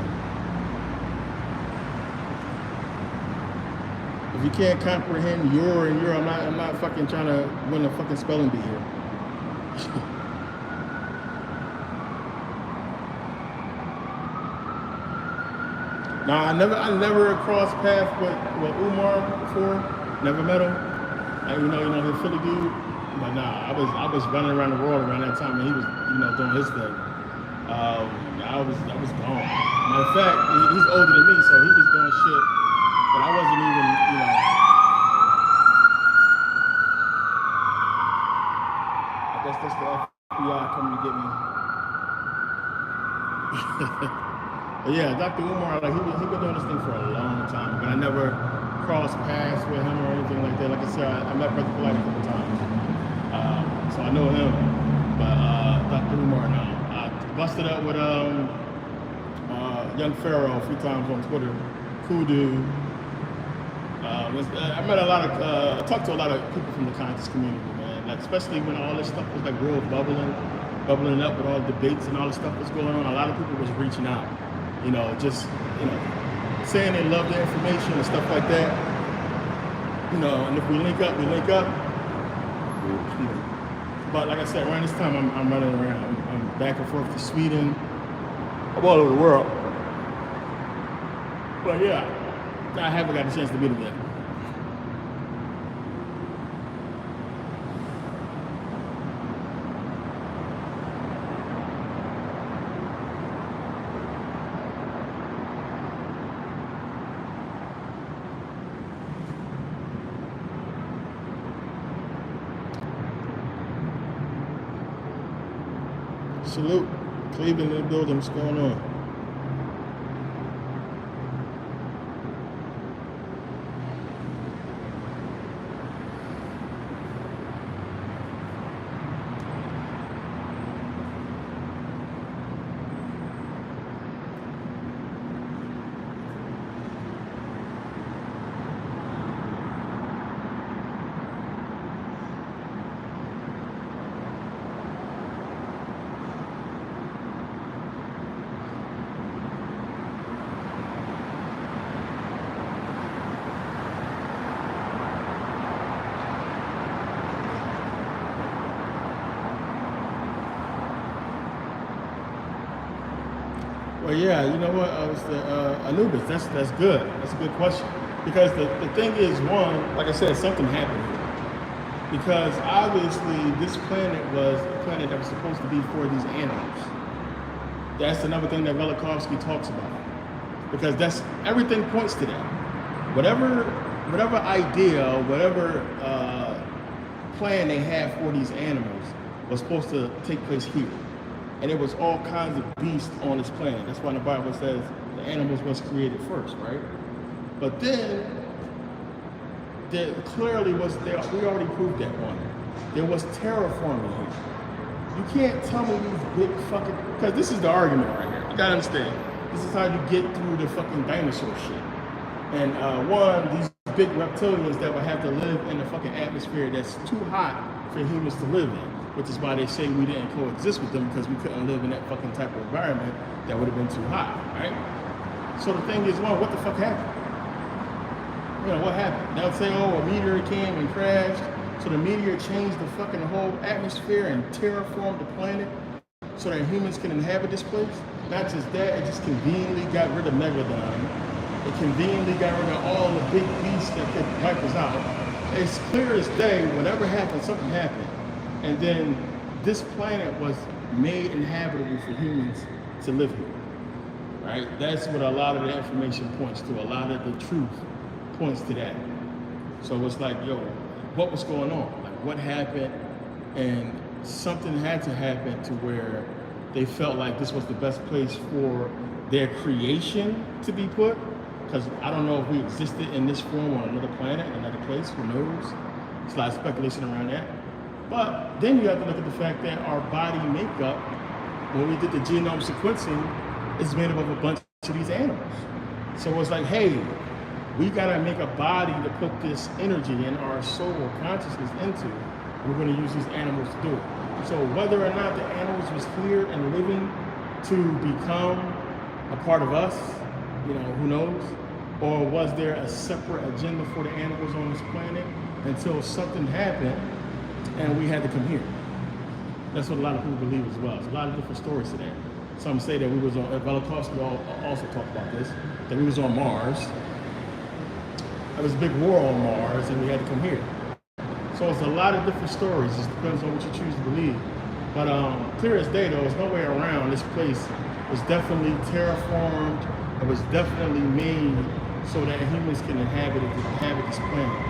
If you can't comprehend your and your, I'm not fucking trying to win a fucking spelling bee here. No, I never crossed paths with Umar before. Never met him. You know, the Philly dude. But nah, I was running around the world around that time, and he was, doing his thing. I was gone. Matter of fact, he's older than me, so he was doing shit that I wasn't even, I guess that's the FBI coming to get me. But yeah, Dr. Umar, like he been doing this thing for a long time, but I never crossed paths with him or anything like that. Like I said, I met Brother Polite a couple times, so I know him. But Dr. Umar now, I busted up with Young Pharaoh a few times on Twitter. Cool dude. I met I talked to a lot of people from the conscious community, man. Like especially when all this stuff was like real bubbling up with all the debates and all the stuff that's going on. A lot of people was reaching out, just saying they love the information and stuff like that. And if we link up, we link up. But like I said, around this time, I'm running around. I'm back and forth to Sweden. I'm all over the world. But yeah, I haven't got a chance to meet him yet. Salute. Cleveland in the building. What's going on? Well, yeah, you know what? Anubis. That's good. That's a good question. Because the thing is, one, like I said, something happened here. Because obviously, this planet was a planet that was supposed to be for these animals. That's another thing that Velikovsky talks about. Because everything points to that. Whatever idea, whatever plan they had for these animals was supposed to take place here. And it was all kinds of beasts on this planet. That's why the Bible says the animals was created first, right? But then, there clearly was, we already proved that one. There was terraforming here. You can't tell me these big fucking, because this is the argument right here. You gotta understand. This is how you get through the fucking dinosaur shit. And these big reptilians that would have to live in the fucking atmosphere that's too hot for humans to live in. Which is why they say we didn't coexist with them, because we couldn't live in that fucking type of environment that would have been too hot, right? So the thing is, well, what the fuck happened? What happened? They'll say, oh, a meteor came and crashed. So the meteor changed the fucking whole atmosphere and terraformed the planet so that humans can inhabit this place. Not just that, it just conveniently got rid of Megalodon. It conveniently got rid of all the big beasts that could wipe us out. It's clear as day, whatever happened, something happened. And then this planet was made inhabitable for humans to live here, right? That's what a lot of the information points to. A lot of the truth points to that. So it's like, yo, what was going on? Like, what happened? And something had to happen to where they felt like this was the best place for their creation to be put. Because I don't know if we existed in this form on another planet, another place, who knows? There's a lot of speculation around that. But then you have to look at the fact that our body makeup, when we did the genome sequencing, is made up of a bunch of these animals. So it's like, hey, we gotta make a body to put this energy in our soul or consciousness into. We're gonna use these animals to do it. So whether or not the animals was here and living to become a part of us? You know, who knows? Or was there a separate agenda for the animals on this planet until something happened and we had to come here? That's what a lot of people believe as well. There's a lot of different stories to that. Some say that we was on, Velikovsky also talked about this, that we was on Mars. There was a big war on Mars and we had to come here. So it's a lot of different stories. It depends on what you choose to believe. But clear as day though, there's no way around. This place was definitely terraformed. It was definitely made so that humans can inhabit this planet.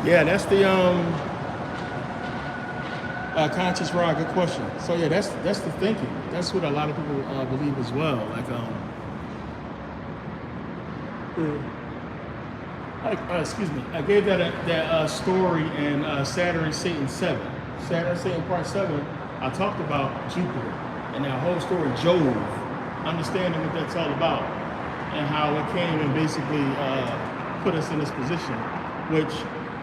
Yeah, that's the conscious rod. Good question. So yeah, that's the thinking. That's what a lot of people believe as well. Excuse me. I gave that story in Saturn, Satan 7. Saturn, Satan Part 7. I talked about Jupiter and that whole story, Jove, understanding what that's all about and how it came and basically put us in this position, which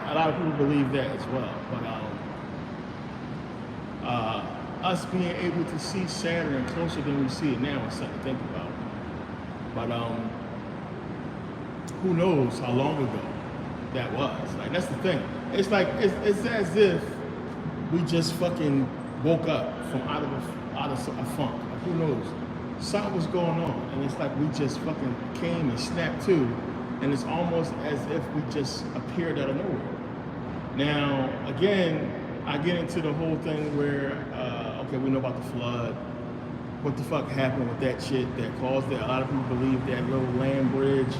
a lot of people believe that as well. But us being able to see Saturn closer than we see it now is something to think about. But who knows how long ago that was? Like, that's the thing. It's like it's as if we just fucking woke up from out of a funk. Like, who knows? Something was going on, and it's like we just fucking came and snapped to, and it's almost as if we just appeared out of nowhere. Now, again, I get into the whole thing where, okay, we know about the flood. What the fuck happened with that shit that caused it? A lot of people believe that little land bridge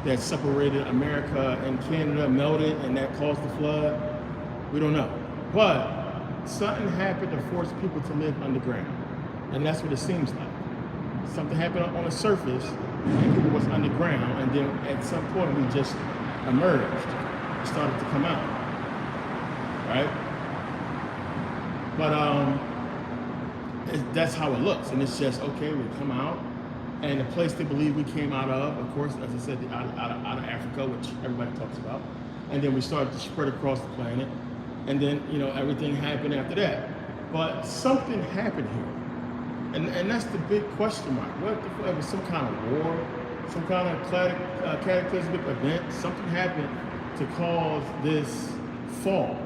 that separated America and Canada melted and that caused the flood. We don't know. But something happened to force people to live underground. And that's what it seems like. Something happened on the surface and people was underground, and then at some point we just emerged. It started to come out. Right? But that's how it looks, and it's just okay. We come out, and the place they believe we came out of course, as I said, out of Africa, which everybody talks about, and then we started to spread across the planet, and then everything happened after that. But something happened here, and that's the big question mark. What the fuck? It was some kind of war, some kind of cataclysmic event. Something happened to cause this fall.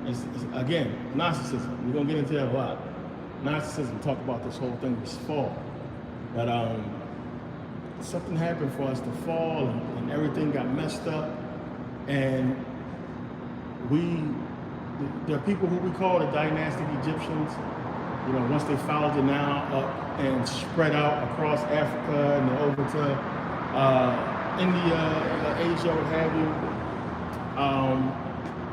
It's, again, Gnosticism. We're gonna get into that a lot. Gnosticism talk about this whole thing, this fall. But something happened for us to fall, and everything got messed up. And there are people who we call the dynastic Egyptians. Once they followed the Nile up and spread out across Africa and then over to India, Asia, what have you.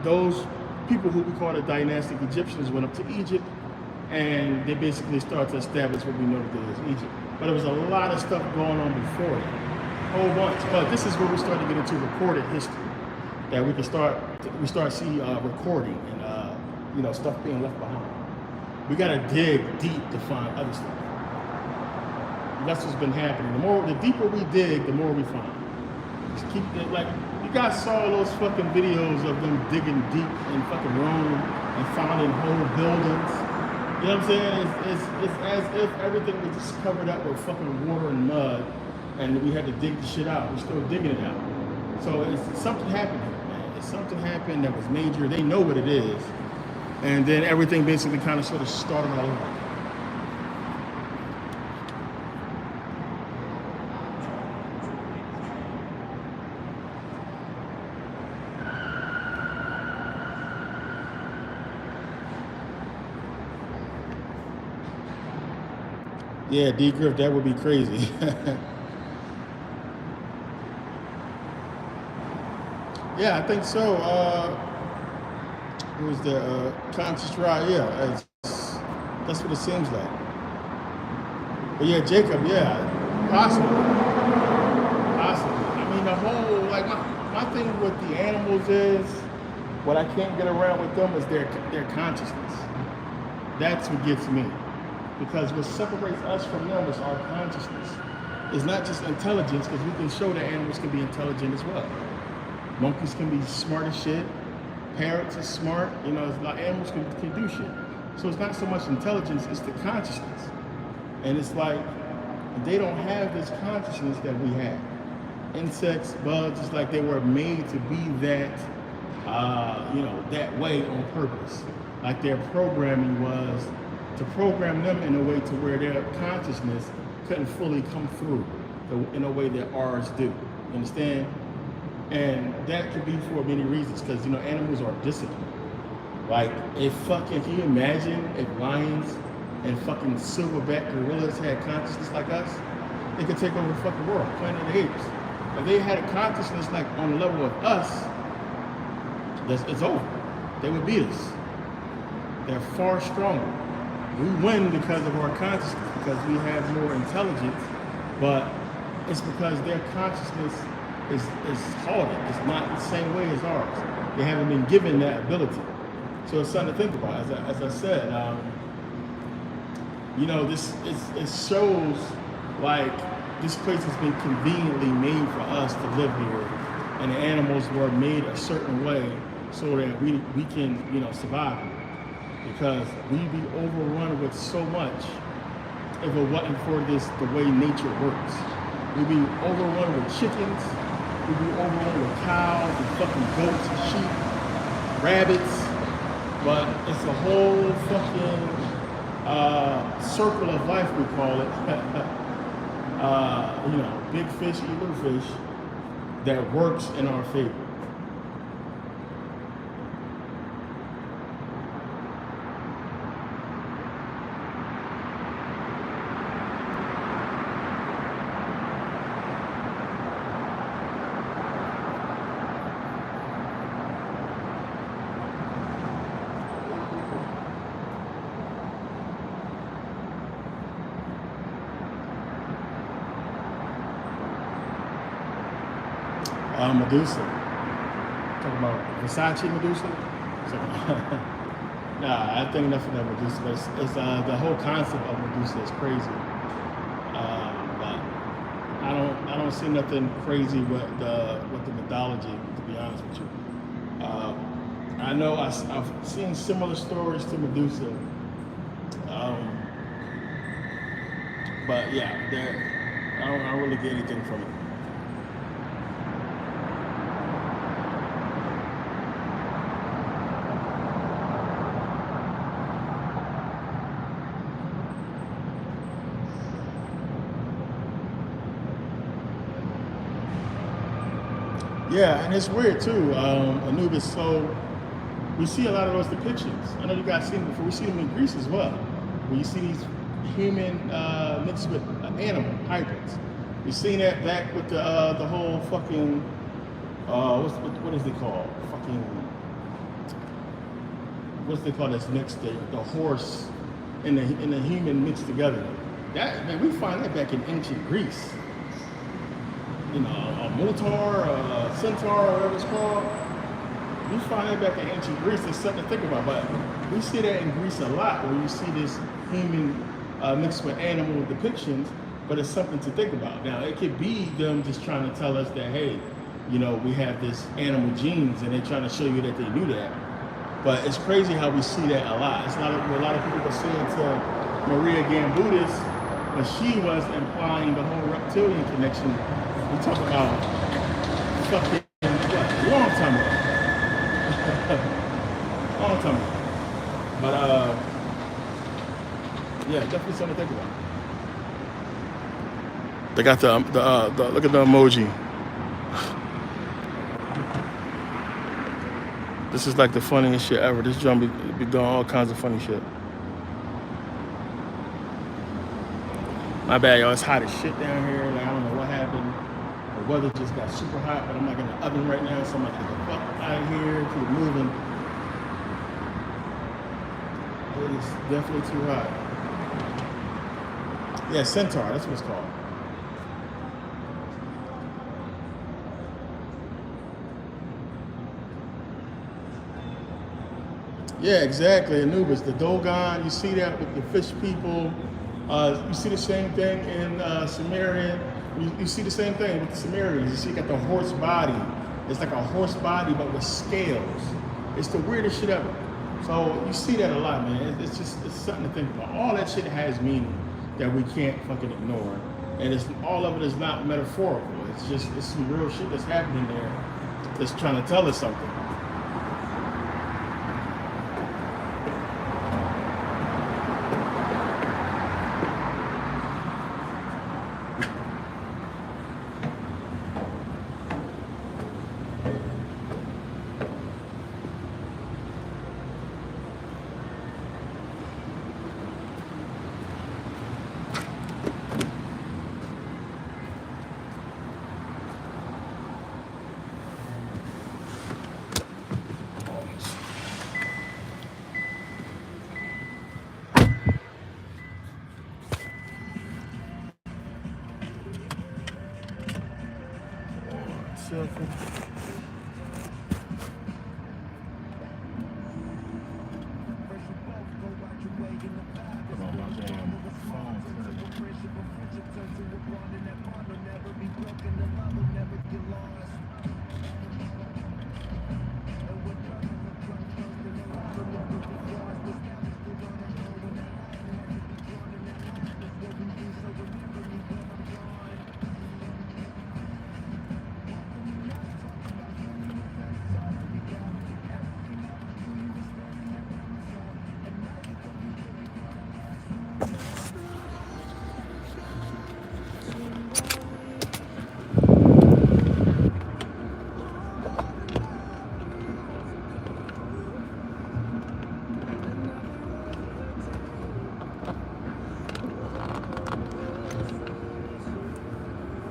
Those people who we call the dynastic Egyptians went up to Egypt, and they basically started to establish what we know today as Egypt. But there was a lot of stuff going on before that, a whole bunch. But this is where we start to get into recorded history, that we start see recording and stuff being left behind. We gotta dig deep to find other stuff. That's what's been happening. The deeper we dig, the more we find. Just keep it like. You guys saw those fucking videos of them digging deep in fucking Rome and finding whole buildings. You know what I'm saying? It's as if everything was just covered up with fucking water and mud, and we had to dig the shit out. We're still digging it out. So something happened here, man. It's something happened that was major. They know what it is. And then everything basically kind of sort of started all over. Yeah, Griff, that would be crazy. Yeah, I think so. Who was the conscious ride? Yeah, that's what it seems like. But yeah, Jacob, yeah, possibly, possibly. I mean, the whole like my thing with the animals is what I can't get around with them is their consciousness. That's what gets me, because what separates us from them is our consciousness. It's not just intelligence, because we can show that animals can be intelligent as well. Monkeys can be smart as shit. Parrots are smart. You know, it's like animals can do shit. So it's not so much intelligence, it's the consciousness. And it's like they don't have this consciousness that we have. Insects, bugs, it's like they were made to be that, that way on purpose. Like their programming was to program them in a way to where their consciousness couldn't fully come through in a way that ours do. You understand? And that could be for many reasons, because animals are disciplined. Like, can you imagine if lions and fucking silverback gorillas had consciousness like us? They could take over the fucking world, Planet of the Apes. If they had a consciousness like on the level of us, it's over. They would beat us. They're far stronger. We win because of our consciousness, because we have more intelligence, but it's because their consciousness is halted. It's not the same way as ours. They haven't been given that ability. So it's something to think about. As I said, it shows like this place has been conveniently made for us to live here, and the animals were made a certain way so that we can survive here. Because we'd be overrun with so much if it wasn't for the way nature works. We'd be overrun with chickens. We'd be overrun with cows and fucking goats and sheep, rabbits. But it's a whole fucking circle of life, we call it. Big fish eat little fish, that works in our favor. Medusa. Talking about Versace Medusa? Nah, I think nothing of Medusa, but it's the whole concept of Medusa is crazy. But I don't see nothing crazy with the mythology, to be honest with you. I know I've seen similar stories to Medusa, but yeah, I don't really get anything from it. Yeah, and it's weird too, Anubis. So we see a lot of those depictions. I know you guys seen them before. We see them in Greece as well, where you see these human mixed with animal hybrids. We've seen that back with the whole fucking what is it called? Fucking what's they call this mixed the horse and the human mixed together. That man, we find that back in ancient Greece. A Minotaur, a Centaur, or whatever it's called. We find that back in ancient Greece. It's something to think about. But we see that in Greece a lot, where you see this human mixed with animal depictions, but it's something to think about. Now, it could be them just trying to tell us that, hey, we have this animal genes, and they're trying to show you that they knew that. But it's crazy how we see that a lot. It's a lot of people were saying to Maria Gambudis when she was implying the whole reptilian connection. We talk about fucking long time ago. Long time ago. But yeah, definitely something to think about. They got the look at the emoji. This is like the funniest shit ever. This drum be doing all kinds of funny shit. My bad, y'all. It's hot as shit down here. Like, I don't know what happened. The weather just got super hot, but I'm like in the oven right now, so I'm gonna get the fuck out of here, keep moving. It is definitely too hot. Yeah, Centaur, that's what it's called. Yeah, exactly. Anubis, the Dogon, you see that with the fish people. You see the same thing in Sumerian. You see the same thing with the Sumerians. You see, got the horse body. It's like a horse body, but with scales. It's the weirdest shit ever. So you see that a lot, man. It's something to think about. All that shit has meaning that we can't fucking ignore. And all of it is not metaphorical. It's some real shit that's happening there that's trying to tell us something.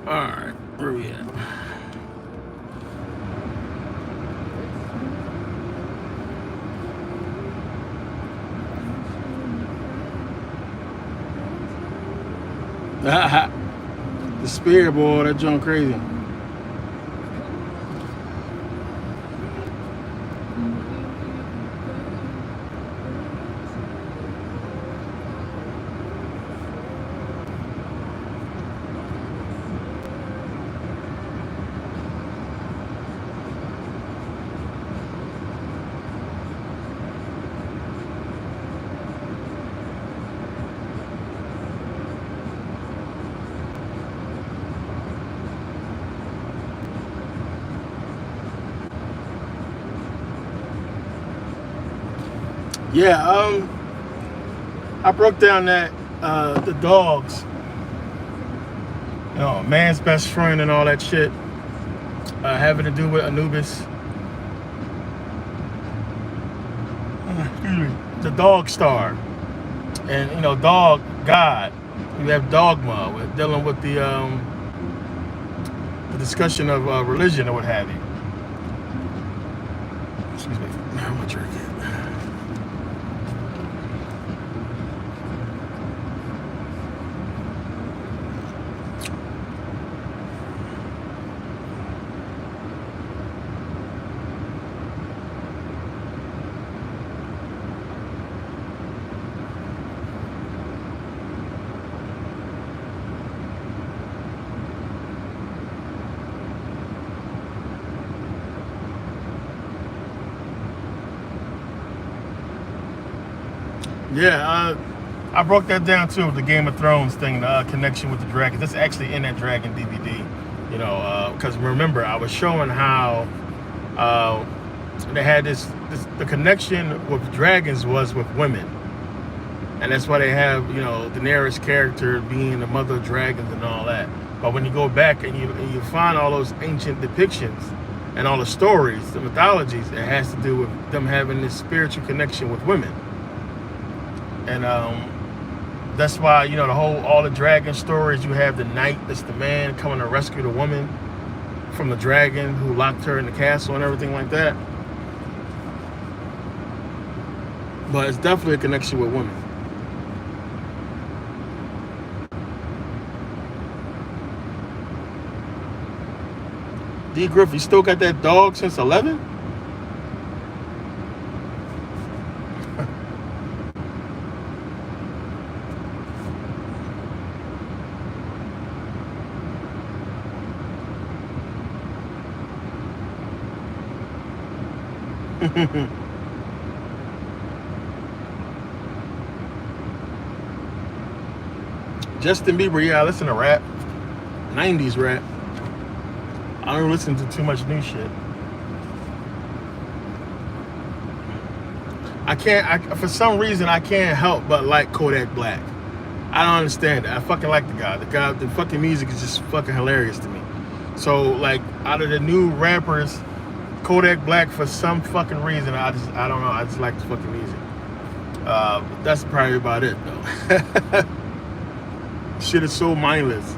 Alright, where we at? The spear, boy, that junk crazy. Yeah, I broke down that the dogs, man's best friend and all that shit, having to do with Anubis. The dog star, and dog god. You have dogma. We're dealing with the discussion of religion or what have you. Excuse me. How much drink it? Yeah, I broke that down too, the Game of Thrones thing, the connection with the dragon. That's actually in that Dragon DVD, because remember, I was showing how they had the connection with dragons was with women. And that's why they have, Daenerys' character being the mother of dragons and all that. But when you go back and you find all those ancient depictions and all the stories, the mythologies, it has to do with them having this spiritual connection with women. And That's why, you know, all the dragon stories, you have the knight that's the man coming to rescue the woman from the dragon who locked her in the castle and everything like that. But it's definitely a connection with women. D. Griff, you still got that dog since 11? Justin Bieber, yeah, I listen to rap. 90s rap. I don't listen to too much new shit. For some reason, I can't help but like Kodak Black. I don't understand it. I fucking like the guy. The fucking music is just fucking hilarious to me. So, like, out of the new rappers, Kodak Black, for some fucking reason, I don't know. I just like the fucking music. But that's probably about it, though. Shit is so mindless.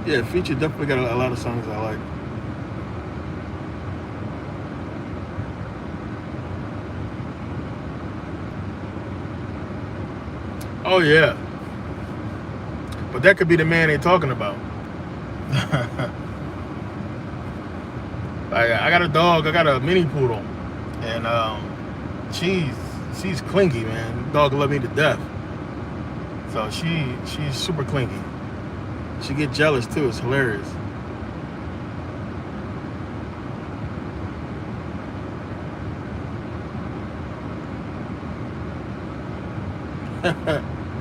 Yeah, Future definitely got a lot of songs I like. Oh yeah, but that could be the man they're talking about. I got a dog. I got a mini poodle, and she's clingy, man. The dog love me to death. So she's super clingy. She get jealous too. It's hilarious.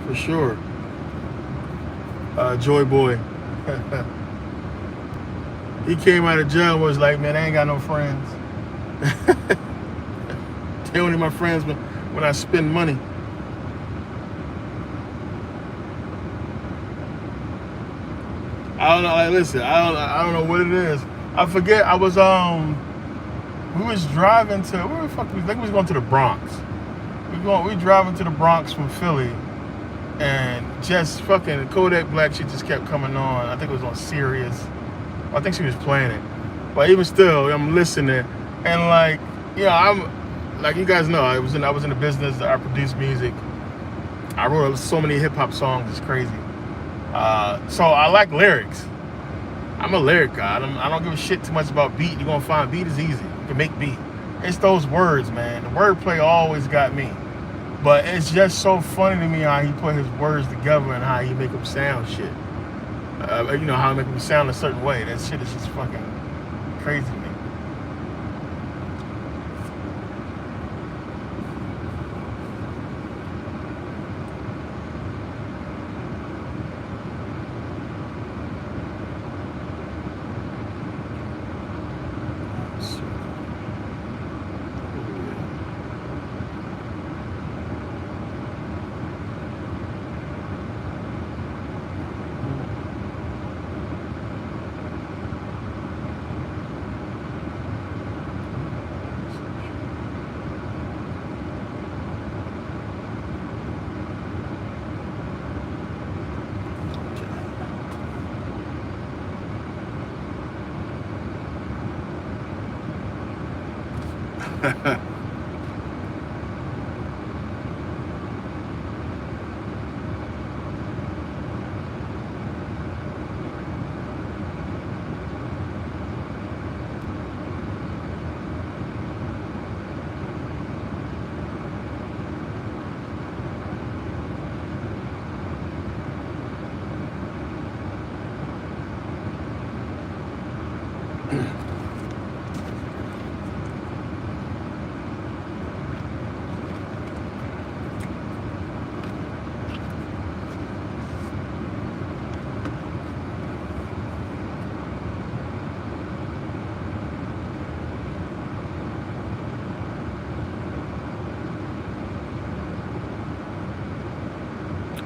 For sure. Joy Boy. He came out of jail and was like, man, I ain't got no friends. They only my friends when I spend money. I don't know. Like, listen, I don't know what it is. I forget. We was driving to where the fuck? I think we was going to the Bronx. We driving to the Bronx from Philly, and just fucking Kodak Black shit just kept coming on. I think it was on Sirius. I think she was playing it, but even still, I'm listening, and like, I'm like, you guys know, I was in the business. I produced music. I wrote so many hip hop songs. It's crazy. So I like lyrics. I'm a lyric guy. I don't give a shit too much about beat. You're gonna find beat is easy. You can make beat. It's those words, man. The wordplay always got me. But it's just so funny to me how he put his words together and how he make them sound shit. How he make them sound a certain way. That shit is just fucking crazy to me.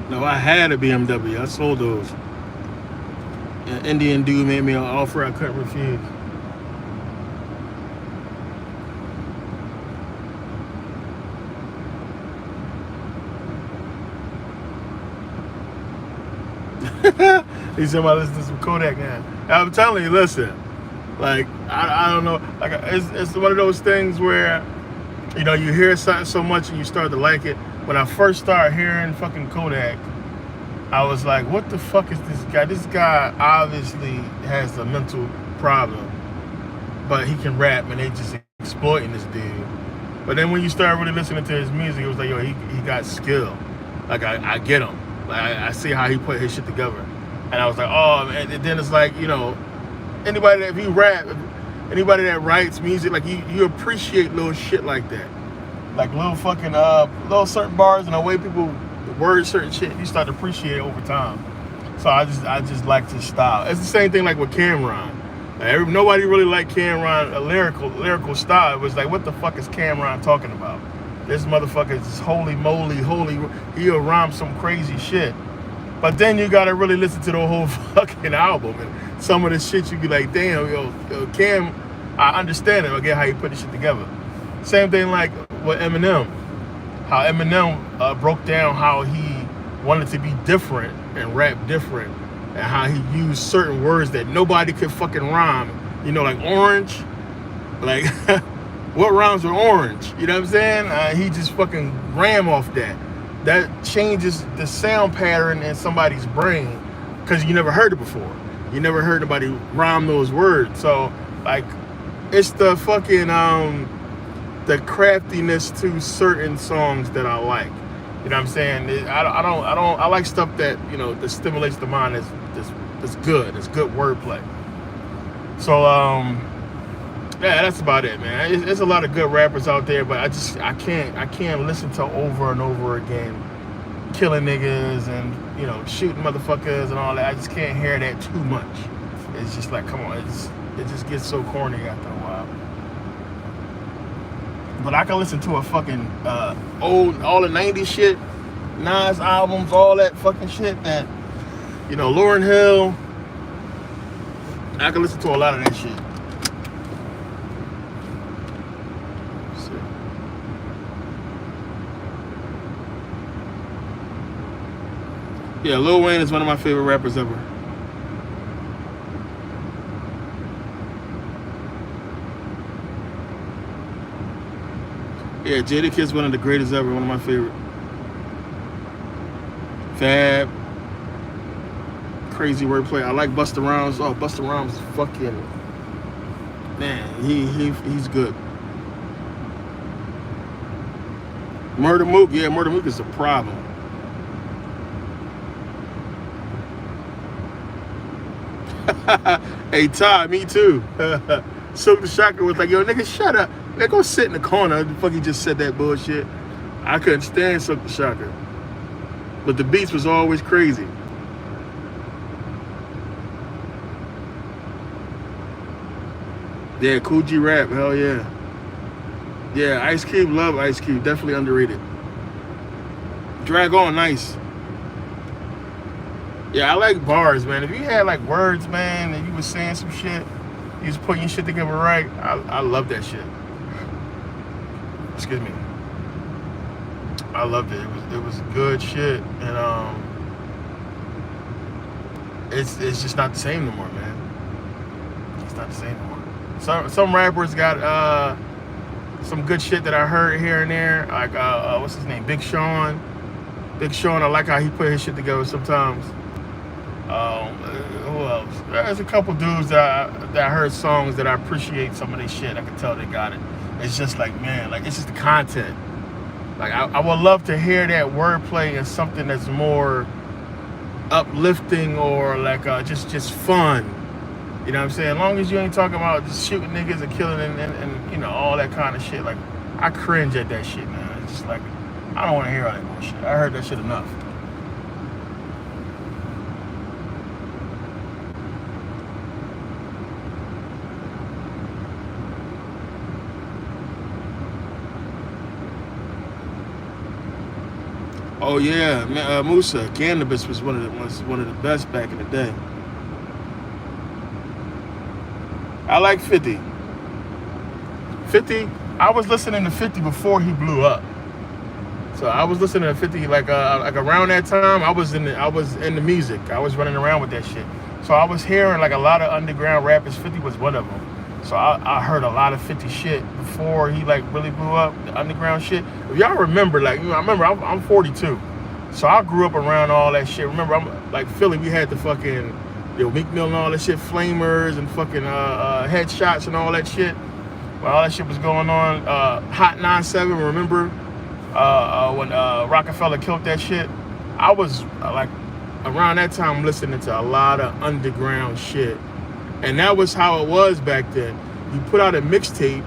No, I had a BMW. I sold those. An Indian dude made me an offer I couldn't refuse. He said, "I listen to some Kodak now." And I'm telling you, listen, like I don't know, like it's one of those things where, you know, you hear something so much and you start to like it. When I first started hearing fucking Kodak, I was like, what the fuck is this guy? This guy obviously has a mental problem, but he can rap and they just exploiting this dude. But then when you start really listening to his music, it was like, yo, he got skill. Like, I get him. Like, I see how he put his shit together. And I was like, oh, and then it's like, you know, anybody that, if you rap, anybody that writes music, like, you appreciate little shit like that. Like, little fucking, little certain bars and the way people word certain shit, you start to appreciate it over time. So I just like his style. It's the same thing like with Cameron. Like, nobody really liked Cameron, a lyrical style. It was like, what the fuck is Cameron talking about? This motherfucker is holy moly, he'll rhyme some crazy shit. But then you gotta really listen to the whole fucking album. And some of the shit you be like, damn, yo, Cam, I understand it. I get how you put this shit together. Same thing like with Eminem. How Eminem broke down how he wanted to be different and rap different, and how he used certain words that nobody could fucking rhyme. You know, like orange. Like, what rhymes with orange? You know what I'm saying? He just fucking ran off that. That changes the sound pattern in somebody's brain because you never heard it before. You never heard nobody rhyme those words. So, like, it's the fucking the craftiness to certain songs that I like. You know what I'm saying? I like stuff that, you know, that stimulates the mind. That's good. It's good wordplay. So yeah, that's about it, man. There's a lot of good rappers out there, but I can't listen to over and over again killing niggas and, you know, shooting motherfuckers and all that. I just can't hear that too much. It's just like, come on, it just gets so corny after a while. But I can listen to a fucking old, all the 90s shit, Nas albums, all that fucking shit that, you know, Lauryn Hill. I can listen to a lot of that shit. Yeah, Lil Wayne is one of my favorite rappers ever. Yeah, Jadakiss one of the greatest ever, one of my favorite. Fab. Crazy wordplay. I like Busta Rhymes. Oh, Busta Rhymes is fucking, man, he's good. Murder Mook, yeah, Murder Mook is a problem. Hey, Ty, me too. Silk the Shocker was like, yo, nigga, shut up. Nigga, go sit in the corner. The fuck, he just said that bullshit. I couldn't stand Silk the Shocker. But the beats was always crazy. Yeah, Cool G Rap, hell yeah. Yeah, Ice Cube, love Ice Cube. Definitely underrated. Drag On, nice. Yeah, I like bars, man. If you had like words, man, and you was saying some shit, you was putting your shit together right, I love that shit. Excuse me. I loved it. It was good shit, and it's just not the same no more, man. It's not the same no more. Some rappers got some good shit that I heard here and there, like what's his name, Big Sean. Big Sean, I like how he put his shit together sometimes. Who else? There's a couple dudes that I heard songs that I appreciate some of their shit. I can tell they got it. It's just like, man, like, it's just the content. Like, I would love to hear that wordplay in something that's more uplifting or like just fun. You know what I'm saying? As long as you ain't talking about just shooting niggas and killing and you know, all that kind of shit. Like, I cringe at that shit, man. It's just like, I don't want to hear all that bullshit. I heard that shit enough. Oh yeah, Musa, Cannabis was one of the best back in the day. I like 50. 50, I was listening to 50 before he blew up. So I was listening to 50 like around that time. I was in the music. I was running around with that shit. So I was hearing like a lot of underground rappers. 50 was one of them. So I heard a lot of 50 shit before he like really blew up, the underground shit. If y'all remember, like, I remember I'm 42. So I grew up around all that shit. Remember, I'm like Philly, we had the fucking Meek Mill and all that shit, Flamers and fucking Headshots and all that shit. When all that shit was going on, Hot 97, remember when Rockefeller killed that shit? I was like around that time listening to a lot of underground shit. And that was how it was back then. You put out a mixtape,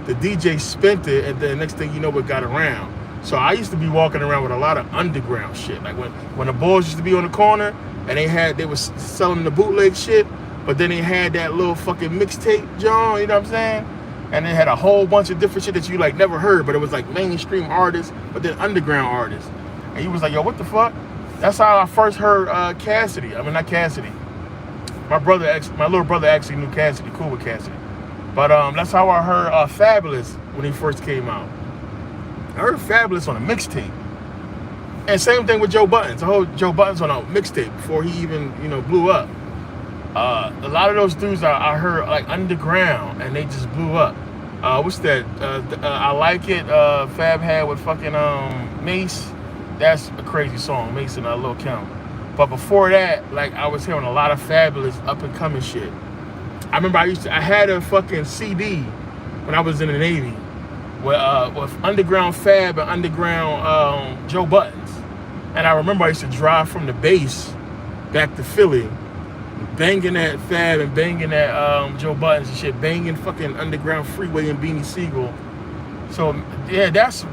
the DJ spent it, and then next thing you know, it got around. So I used to be walking around with a lot of underground shit. Like when the boys used to be on the corner and they was selling the bootleg shit, but then they had that little fucking mixtape, John, you know what I'm saying? And they had a whole bunch of different shit that you like never heard, but it was like mainstream artists, but then underground artists. And you was like, yo, what the fuck? That's how I first heard Cassidy. I mean, not Cassidy. My little brother actually knew Cassidy, cool with Cassidy. But that's how I heard Fabulous when he first came out. I heard Fabulous on a mixtape. And same thing with Joe Buttons. I heard Joe Buttons on a mixtape before he even, blew up. A lot of those dudes I heard like underground and they just blew up. What's that? I Like It, Fab had with fucking Mace. That's a crazy song, Mace and Lil Kim. But before that, like I was hearing a lot of Fabulous up and coming shit. I remember I had a fucking CD when I was in the Navy with underground Fab and underground Joe Buttons. And I remember I used to drive from the base back to Philly, banging that Fab and banging that Joe Buttons and shit, banging fucking Underground Freeway and Beanie Siegel. So yeah, that's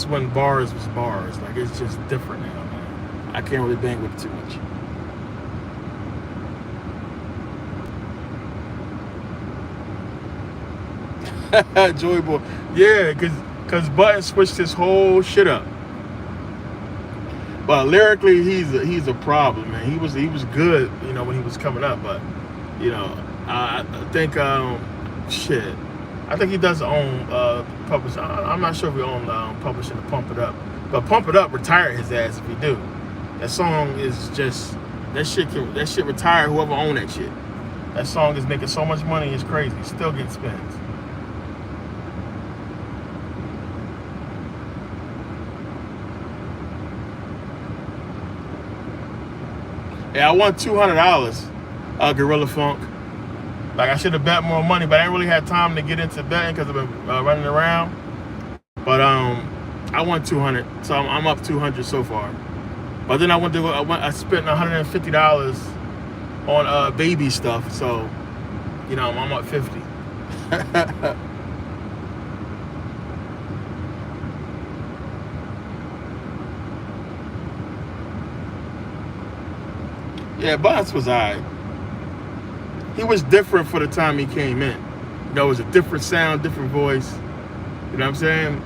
when bars was bars. Like it's just different now, man. I can't really bang with it too much. Joy Boy, yeah, cause Buttons switched his whole shit up. But lyrically, he's a problem, man. He was good, when he was coming up. But I think shit. I think he does own publishing. I'm not sure if he owns publishing to Pump It Up. But Pump It Up retired his ass if he do. That song is just that shit retired whoever owned that shit. That song is making so much money, it's crazy. Still getting spins. Yeah, I won $200, Gorilla Funk. Like I should have bet more money, but I didn't really have time to get into betting because I've been running around. But I won 200, so I'm up 200 so far. But then I spent $150 on baby stuff, so I'm up 50. Yeah, Buttons was alright. He was different for the time he came in. It was a different sound, different voice. You know what I'm saying?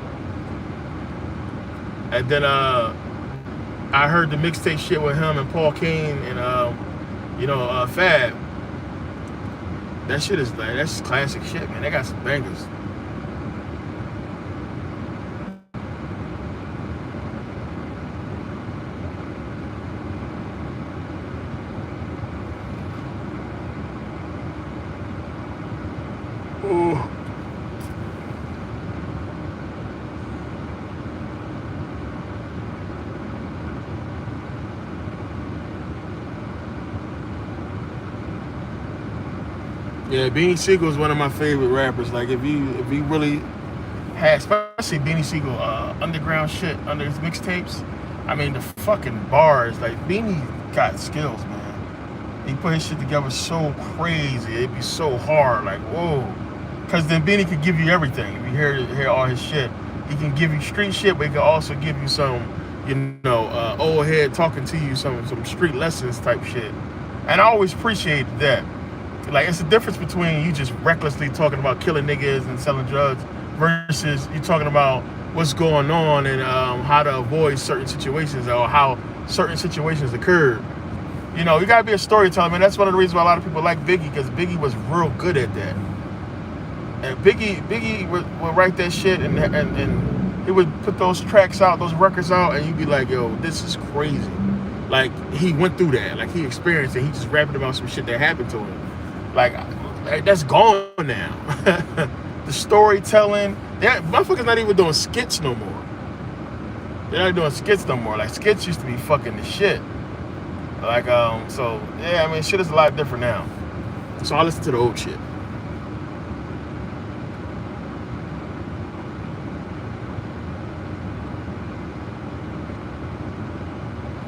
And then I heard the mixtape shit with him and Paul Kane and Fab. That shit is like that's classic shit, man. They got some bangers. Ooh. Yeah, Beanie Siegel is one of my favorite rappers. Like if you really had, especially Beanie Siegel, underground shit under his mixtapes. I mean the fucking bars. Like Beanie got skills, man. He put his shit together so crazy. It'd be so hard. Like whoa. Cause then Benny could give you everything. If you hear all his shit, he can give you street shit, but he can also give you some, old head talking to you, some street lessons type shit. And I always appreciated that. Like it's the difference between you just recklessly talking about killing niggas and selling drugs versus you talking about what's going on and how to avoid certain situations or how certain situations occurred. You gotta be a storyteller, man. That's one of the reasons why a lot of people like Biggie, because Biggie was real good at that. And Biggie would write that shit and he would put those tracks out, those records out, and you'd be like, yo, this is crazy. Like, he went through that. Like, he experienced it. He just rapping about some shit that happened to him. Like that's gone now. The storytelling, motherfuckers not even doing skits no more. They're not doing skits no more. Like, skits used to be fucking the shit. Like, so, yeah, I mean, shit is a lot different now. So I listen to the old shit.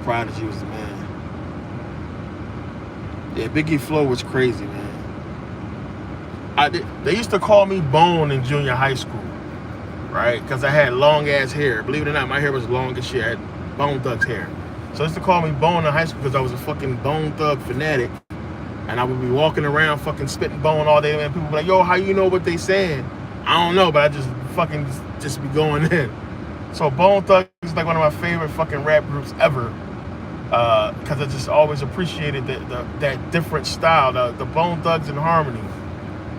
Prodigy was the man. Yeah, Biggie Flow was crazy, man. They used to call me Bone in junior high school, right? Because I had long ass hair. Believe it or not, my hair was long as shit. I had Bone Thug's hair. So they used to call me Bone in high school because I was a fucking Bone Thug fanatic. And I would be walking around fucking spitting Bone all day, and people would be like, yo, how you know what they saying? I don't know, but I just fucking just be going in. So Bone Thug is like one of my favorite fucking rap groups ever. Because I just always appreciated that different style, the Bone Thugs in harmony.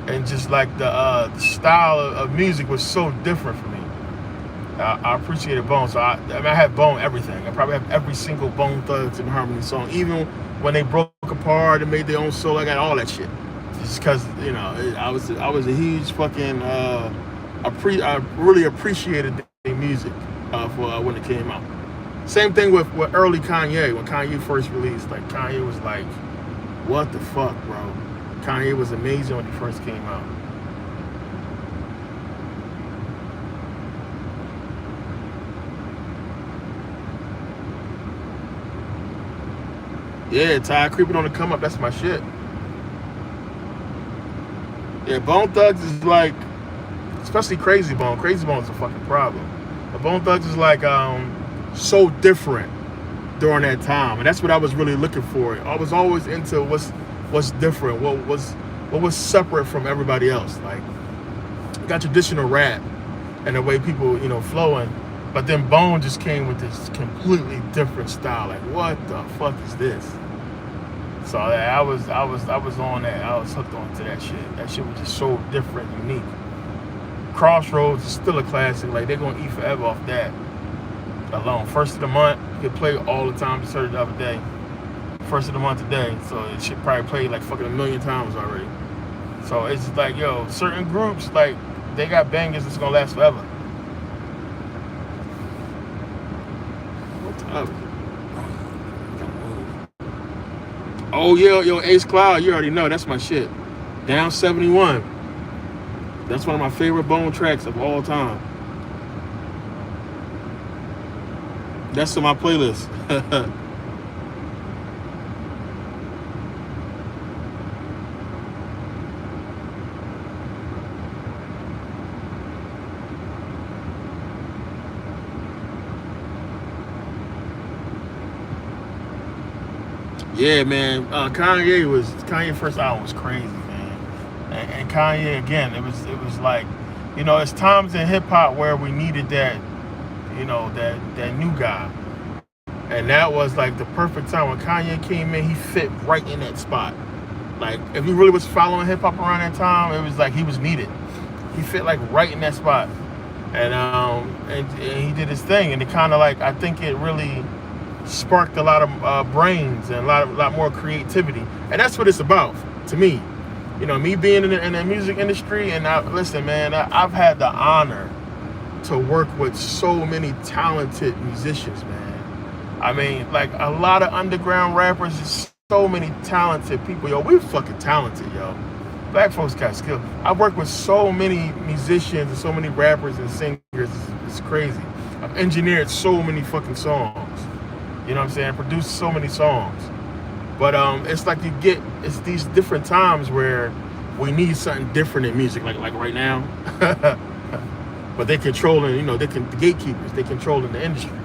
And just like the style of music was so different for me. I appreciated Bone, so I have Bone everything. I probably have every single Bone Thugs in harmony song, even when they broke apart and made their own solo. I got all that shit, just because I was a huge fucking. I really appreciated the music for when it came out. Same thing with early Kanye. When Kanye first released, like Kanye was like, what the fuck, bro? Kanye was amazing when he first came out. Yeah, Ty Creeping on the Come Up, that's my shit. Yeah, Bone Thugs is like, especially Crazy Bone. Crazy Bone is a fucking problem. But Bone Thugs is like so different during that time, and that's what I was really looking for. I was always into what's different, what was separate from everybody else. Like, you got traditional rap and the way people flowing, but then Bone just came with this completely different style. Like, what the fuck is this? So I was on that. I was hooked onto that shit. That shit was just so different, unique. Crossroads is still a classic. Like, they're gonna eat forever off that alone. First of the month, you could play all the time. Just heard it the other day. First of the month today, so it should probably play like fucking 1 million times already. So it's just like, yo, certain groups, like, they got bangers that's gonna last forever. What's up? Oh yeah, yo, Ace Cloud, you already know that's my shit. Down 71. That's one of my favorite Bone tracks of all time. That's on my playlist. Yeah, man. Kanye first album was crazy, man. And Kanye again, it was like, it's times in hip hop where we needed that, that new guy, and that was like the perfect time when Kanye came in. He fit right in that spot. Like, if you really was following hip hop around that time, it was like he was needed. He fit like right in that spot, and he did his thing, and it kind of like, I think it really sparked a lot of brains and a lot more creativity, and that's what it's about to me. Me being in the music industry, and listen, man, I've had the honor to work with so many talented musicians, man. I mean, like, a lot of underground rappers, just so many talented people. Yo, we're fucking talented, yo. Black folks got skill. I've worked with so many musicians and so many rappers and singers. It's crazy. I've engineered so many fucking songs. You know what I'm saying? Produced so many songs. But it's like it's these different times where we need something different in music, like right now. But they controlling, the gatekeepers, they controlling the industry.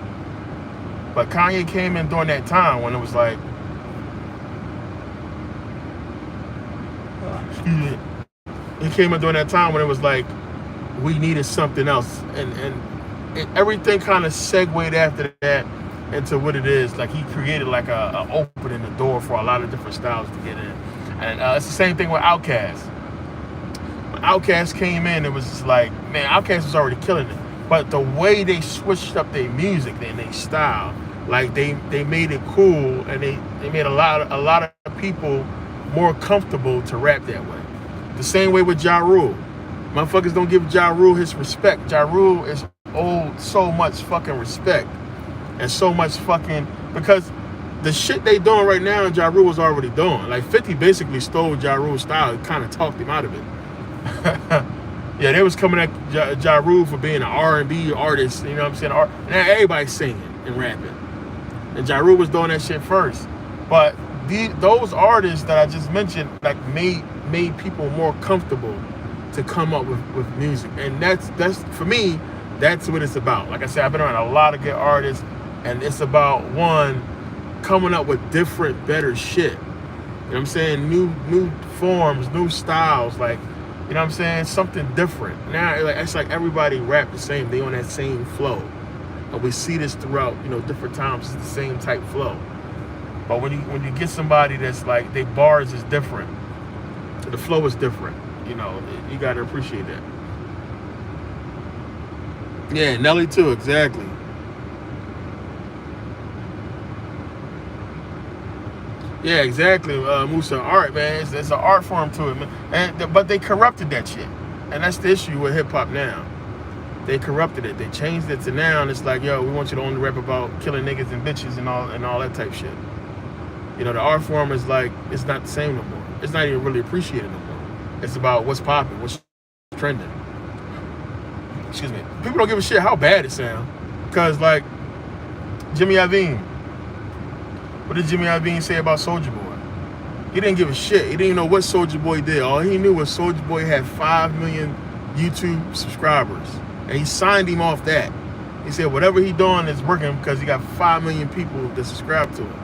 But Kanye came in during that time when it was like, he came in during that time when it was like, we needed something else. And everything kind of segued after that into what it is. Like, he created like a opening the door for a lot of different styles to get in. And it's the same thing with Outkast. When Outkast came in, it was just like, man, Outkast was already killing it. but the way they switched up their music and their style, like they made it cool, and they made a lot of people more comfortable to rap that way. The same way with Ja Rule. Motherfuckers don't give Ja Rule his respect. Ja Rule is owed so much fucking respect and so much fucking, because the shit they doing right now, Ja Rule was already doing. Like 50 basically stole Ja Rule's style and kind of talked him out of it. Yeah, they was coming at Ja Rule for being an R&B artist, you know what I'm saying? Now everybody's singing and rapping. And Ja Rule was doing that shit first. But those artists that I just mentioned, like, made people more comfortable to come up with music. And that's for me, that's what it's about. Like I said, I've been around a lot of good artists, and it's about, one, coming up with different, better shit. You know what I'm saying? New forms, new styles, like, you know what I'm saying? Something different. Now, like, it's like everybody rap the same. They on that same flow. And we see this throughout, you know, different times. It's the same type flow. But when you get somebody that's like, their bars is different, the flow is different, you know, you got to appreciate that. Yeah, Nelly too, exactly. Yeah, exactly. Musa, art, man. It's an art form to it, man. But they corrupted that shit, and that's the issue with hip hop now. They corrupted it. They changed it to now, and it's like, yo, we want you to only rap about killing niggas and bitches and all that type shit. You know, the art form is like, it's not the same no more. It's not even really appreciated no more. It's about what's popping, what's trending. Excuse me. People don't give a shit how bad it sounds, because like Jimmy Iovine. What did Jimmy Iovine say about Soulja Boy? He didn't give a shit. He didn't even know what Soulja Boy did. All he knew was Soulja Boy had 5 million YouTube subscribers, and he signed him off that. He said whatever he doing is working because he got 5 million people that subscribe to him.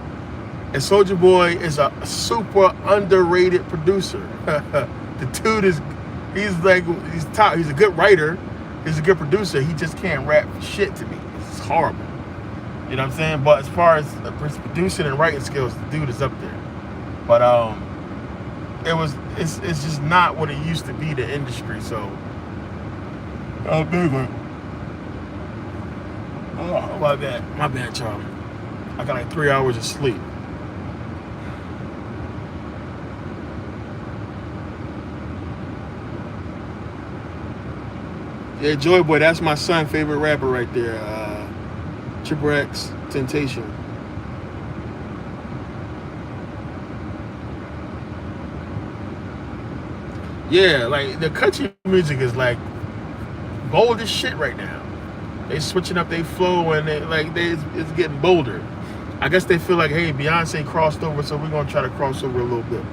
And Soulja Boy is a super underrated producer. The dude he's top. He's a good writer. He's a good producer. He just can't rap shit to me. It's horrible. You know what I'm saying? But as far as producing and writing skills, the dude is up there. But it's just not what it used to be, the industry. So my bad, y'all. I got like 3 hours of sleep. Yeah, Joy Boy, that's my son's favorite rapper right there. Triple X Temptation. Yeah, like the country music is like bold as shit right now. They switching up their flow, and it's getting bolder. I guess they feel like, hey, Beyonce crossed over, so we're gonna try to cross over a little bit.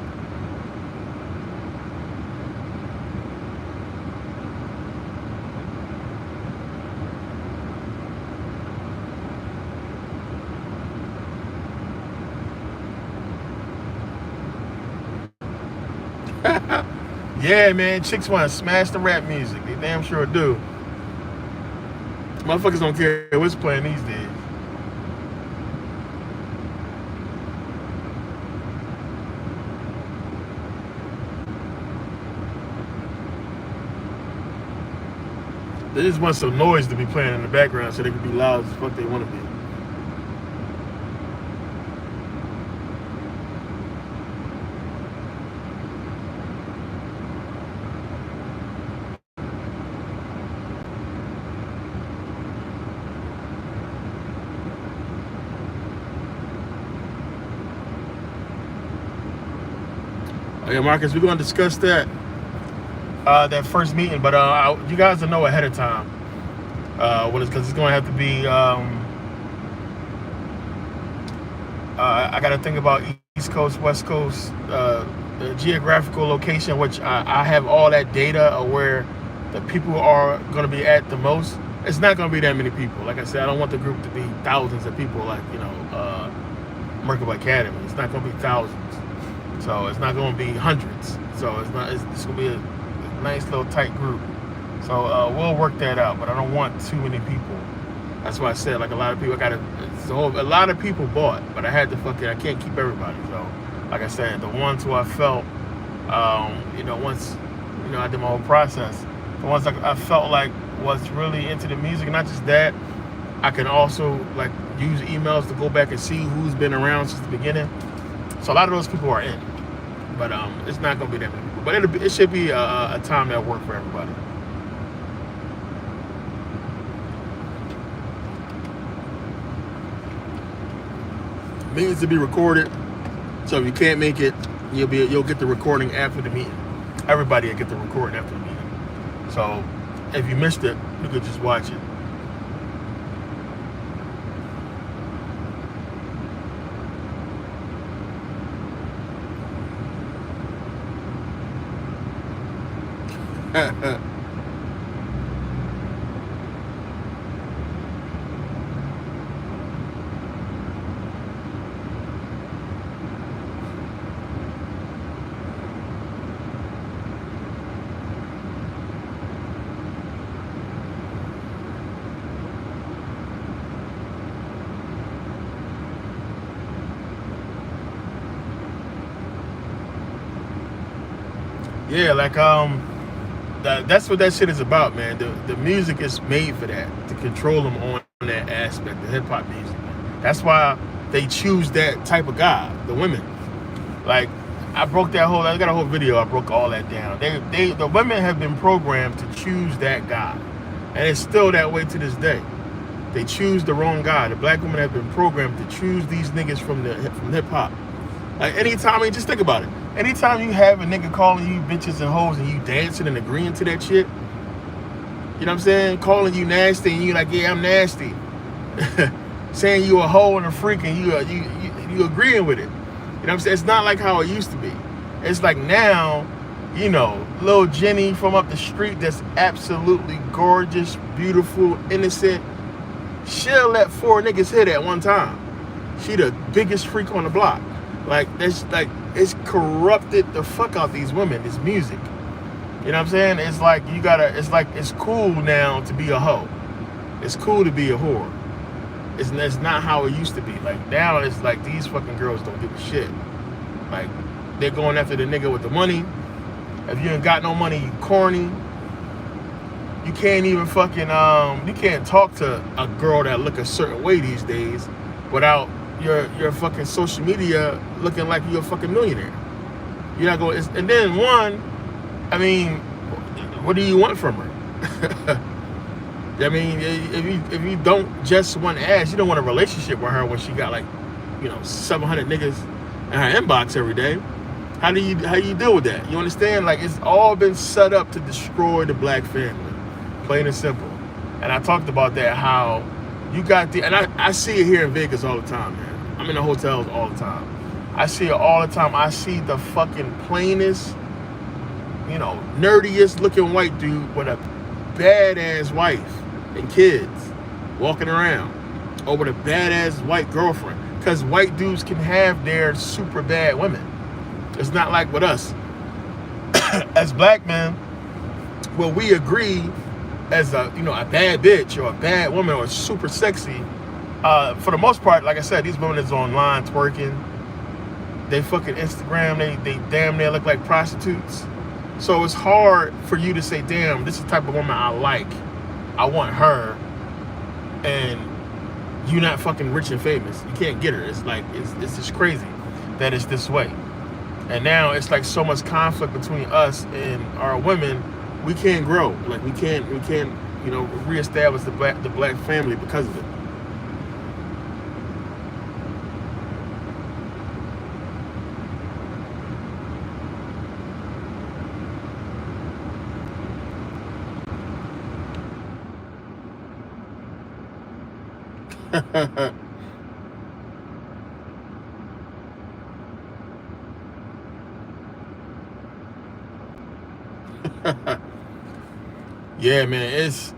Yeah, man, chicks want to smash the rap music. They damn sure do. Motherfuckers don't care what's playing these days. They just want some noise to be playing in the background so they can be loud as fuck they want to be. Yeah, Marcus, we're gonna discuss that first meeting, but you guys will know ahead of time because it's gonna have to be. I got to think about East Coast, West Coast, the geographical location, which I have all that data of where the people are gonna be at the most. It's not gonna be that many people. Like I said, I don't want the group to be thousands of people, like Merkabah Academy. It's not gonna be thousands. So it's not going to be hundreds. So it's going to be a nice little tight group. So we'll work that out. But I don't want too many people. That's why I said, like, a lot of people, a lot of people bought, but I had to I can't keep everybody. So like I said, the ones who I felt, once, I did my whole process, the ones I felt like was really into the music. Not just that, I can also like use emails to go back and see who's been around since the beginning. So a lot of those people are in, but it's not gonna be that many people. But it should be a time that work for everybody. Meetings to be recorded, so if you can't make it, you'll get the recording after the meeting. Everybody will get the recording after the meeting. So if you missed it, you could just watch it. Yeah, like that's what that shit is about, man. The music is made for that, to control them on that aspect, the hip hop music. That's why they choose that type of guy, the women. Like I got a whole video. I broke all that down. The women have been programmed to choose that guy, and it's still that way to this day. They choose the wrong guy. The black women have been programmed to choose these niggas from hip hop. Like anytime, I mean, just think about it. Anytime you have a nigga calling you bitches and hoes and you dancing and agreeing to that shit, you know what I'm saying? Calling you nasty and you like, yeah, I'm nasty. Saying you a hoe and a freak and you agreeing with it. You know what I'm saying? It's not like how it used to be. It's like now, you know, little Jenny from up the street that's absolutely gorgeous, beautiful, innocent. She'll let 4 niggas hit at one time. She the biggest freak on the block. It's corrupted the fuck out these women, this music. You know what I'm saying? It's like it's cool now to be a hoe. It's cool to be a whore. It's not how it used to be. Like now it's like these fucking girls don't give a shit. Like they're going after the nigga with the money. If you ain't got no money, you corny. You can't even fucking you can't talk to a girl that look a certain way these days without your fucking social media looking like you're a fucking millionaire. You're not going. And then I mean, what do you want from her? I mean, if you don't just want ass, you don't want a relationship with her when she got like, 700 niggas in her inbox every day. How do you deal with that? You understand? Like it's all been set up to destroy the black family, plain and simple. And I talked about that, how you got and I see it here in Vegas all the time, man. I'm in the hotels all the time. I see it all the time. I see the fucking plainest, nerdiest looking white dude with a badass wife and kids walking around, or with a badass white girlfriend. Because white dudes can have their super bad women. It's not like with us. As black men, well, we agree as a bad bitch or a bad woman or super sexy. For the most part, like I said, these women is online twerking. They fucking Instagram. They damn near look like prostitutes. So it's hard for you to say, damn, this is the type of woman I like. I want her. And you're not fucking rich and famous. You can't get her. It's like, it's just crazy that it's this way. And now it's like so much conflict between us and our women. We can't grow. Like we can't reestablish the black family because of it. Yeah, man, it's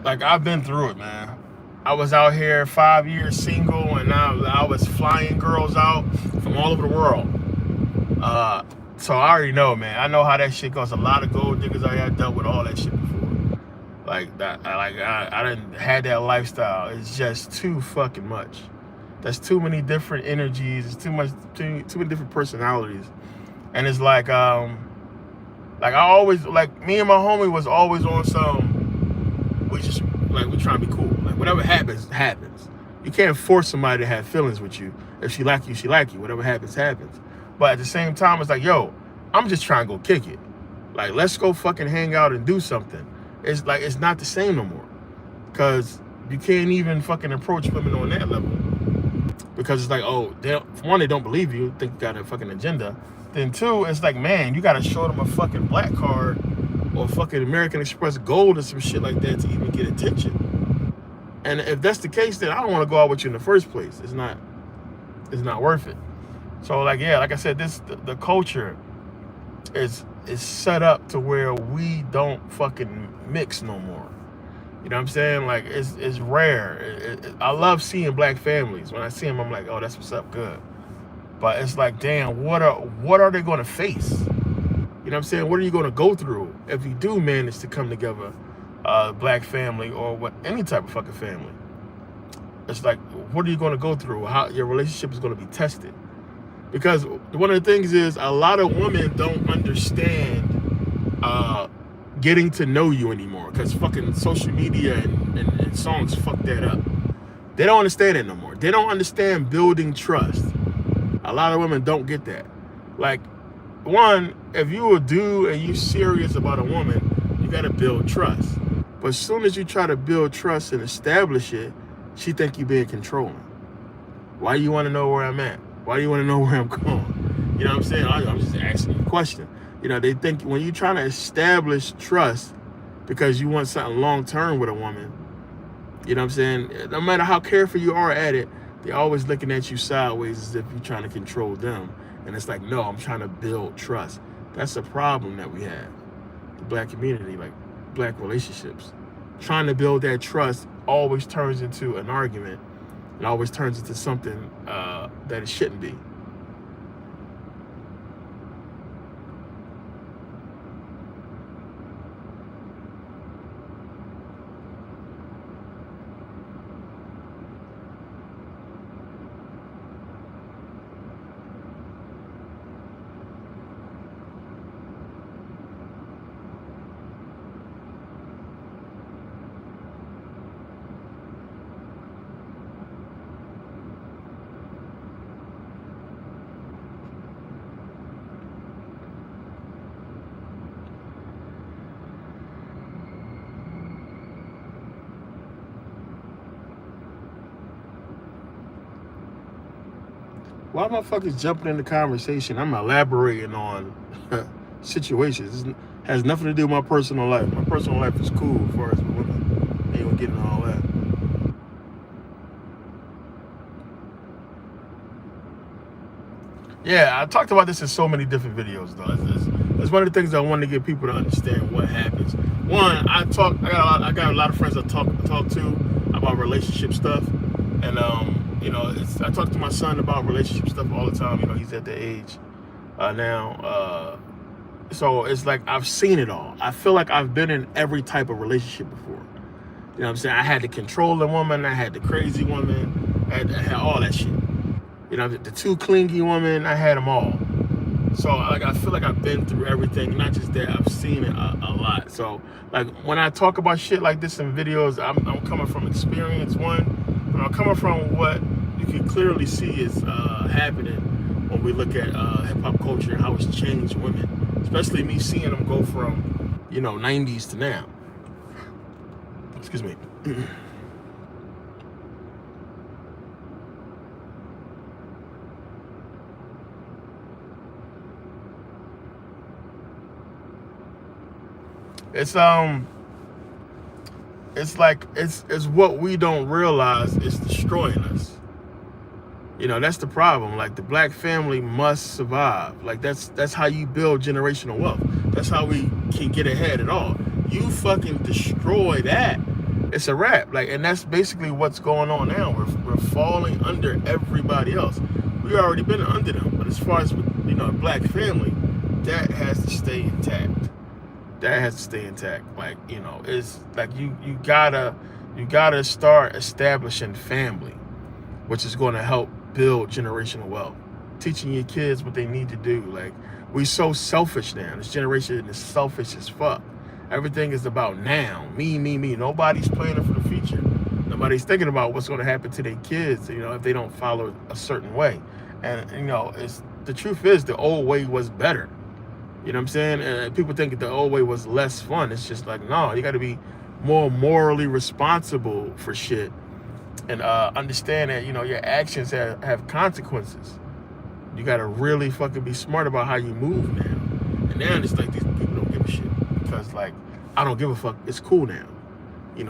like I've been through it, man. I was out here 5 years single, and I was flying girls out from all over the world. So I already know, man. I know how that shit goes. A lot of gold diggers I had dealt with all that shit before. Like that, I didn't had that lifestyle. It's just too fucking much. There's too many different energies. It's too many different personalities, and it's like I always, like, me and my homie was always on some, we trying to be cool. Like whatever happens, happens. You can't force somebody to have feelings with you. If she like you, she like you. Whatever happens, happens. But at the same time, it's like, yo, I'm just trying to go kick it. Like, let's go fucking hang out and do something. It's like, it's not the same no more. Because you can't even fucking approach women on that level. Because it's like, oh, for one, they don't believe you, think you got a fucking agenda. Then two, it's like, man, you got to show them a fucking black card or fucking American Express Gold or some shit like that to even get attention. And if that's the case, then I don't want to go out with you in the first place. It's not worth it. So like, yeah, like I said, the culture is set up to where we don't fucking mix no more. You know what I'm saying? Like, it's rare. I love seeing black families. When I see them, I'm like, oh, that's what's up, good. But it's like, damn, what are they going to face? You know what I'm saying? What are you going to go through if you do manage to come together, black family or any type of fucking family? It's like, what are you going to go through? How your relationship is going to be tested? Because one of the things is a lot of women don't understand getting to know you anymore, because fucking social media and songs fuck that up. They don't understand it no more. They don't understand building trust. A lot of women don't get that. Like, one, if you a dude and you serious about a woman, you gotta build trust. But as soon as you try to build trust and establish it, she think you being controlling. Why do you want to know where I'm at? Why do you want to know where I'm going? You know what I'm saying? I'm just asking you a question. You know, they think when you're trying to establish trust because you want something long-term with a woman, you know what I'm saying? No matter how careful you are at it, they're always looking at you sideways as if you're trying to control them. And it's like, no, I'm trying to build trust. That's a problem that we have. The black community, like black relationships. Trying to build that trust always turns into an argument. It always turns into something that it shouldn't be. Why motherfuckers jumping in the conversation? I'm elaborating on situations. It has nothing to do with my personal life. My personal life is cool as far as the women. They ain't getting all that. Yeah, I talked about this in so many different videos, though. It's one of the things I wanted to get people to understand what happens. One, I got a lot of friends I talk to about relationship stuff, and you know, I talk to my son about relationship stuff all the time. You know, he's at the age now, so it's like I've seen it all. I feel like I've been in every type of relationship before. You know what I'm saying? I had the controlling woman, I had the crazy woman, I had all that shit. You know, the too clingy woman, I had them all. So like, I feel like I've been through everything. Not just that, I've seen it a lot. So like, when I talk about shit like this in videos, I'm coming from experience, one, and I'm coming from what you can clearly see is happening when we look at hip-hop culture and how it's changed women. Especially me seeing them go from, you know, 90s to now. Excuse me. It's like it's what we don't realize is destroying us. You know, that's the problem. Like, the black family must survive. Like, that's how you build generational wealth. That's how we can get ahead at all. You fucking destroy that, it's a wrap. Like, and that's basically what's going on now. We're falling under everybody else. We already been under them, but as far as, you know, a black family, that has to stay intact. That has to stay intact. Like, you know, it's like you gotta start establishing family, which is going to help build generational wealth. Teaching your kids what they need to do. Like, we so selfish now. This generation is selfish as fuck. Everything is about now. Me, me, me. Nobody's planning for the future. Nobody's thinking about what's going to happen to their kids, if they don't follow a certain way. And, the truth is the old way was better. You know what I'm saying? And people think the old way was less fun. It's just like, no, you got to be more morally responsible for shit and understand that, your actions have consequences. You got to really fucking be smart about how you move now. And now it's like these people don't give a shit because, like, I don't give a fuck. It's cool now.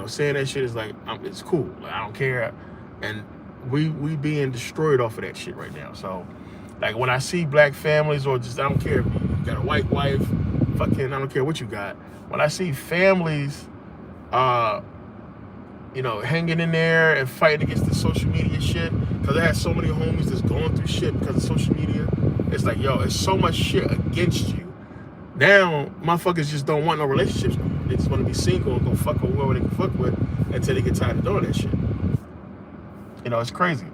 Saying that shit is like, it's cool. Like, I don't care. And we being destroyed off of that shit right now. So, like, when I see black families or just, I don't care if you got a white wife, fucking, I don't care what you got. When I see families, hanging in there and fighting against the social media shit, because I had so many homies that's going through shit because of social media. It's like, yo, it's so much shit against you. Now, motherfuckers just don't want no relationships. They just want to be single and go fuck with whoever they can fuck with until they get tired of doing that shit. It's crazy.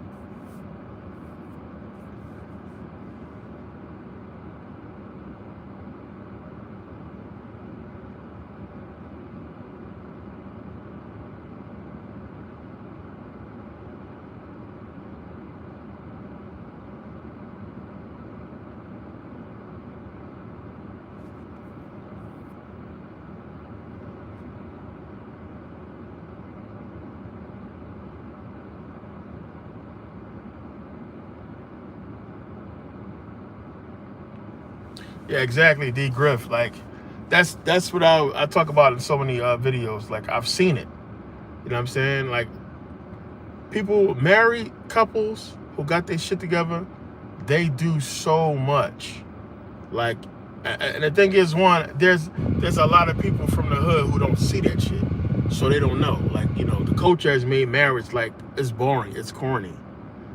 Yeah, exactly, D. Griff. Like, that's what I talk about in so many videos. Like, I've seen it. You know what I'm saying? Like, people, married couples who got their shit together, they do so much. Like, and the thing is, one, there's a lot of people from the hood who don't see that shit, so they don't know. Like, the culture has made marriage like it's boring, it's corny.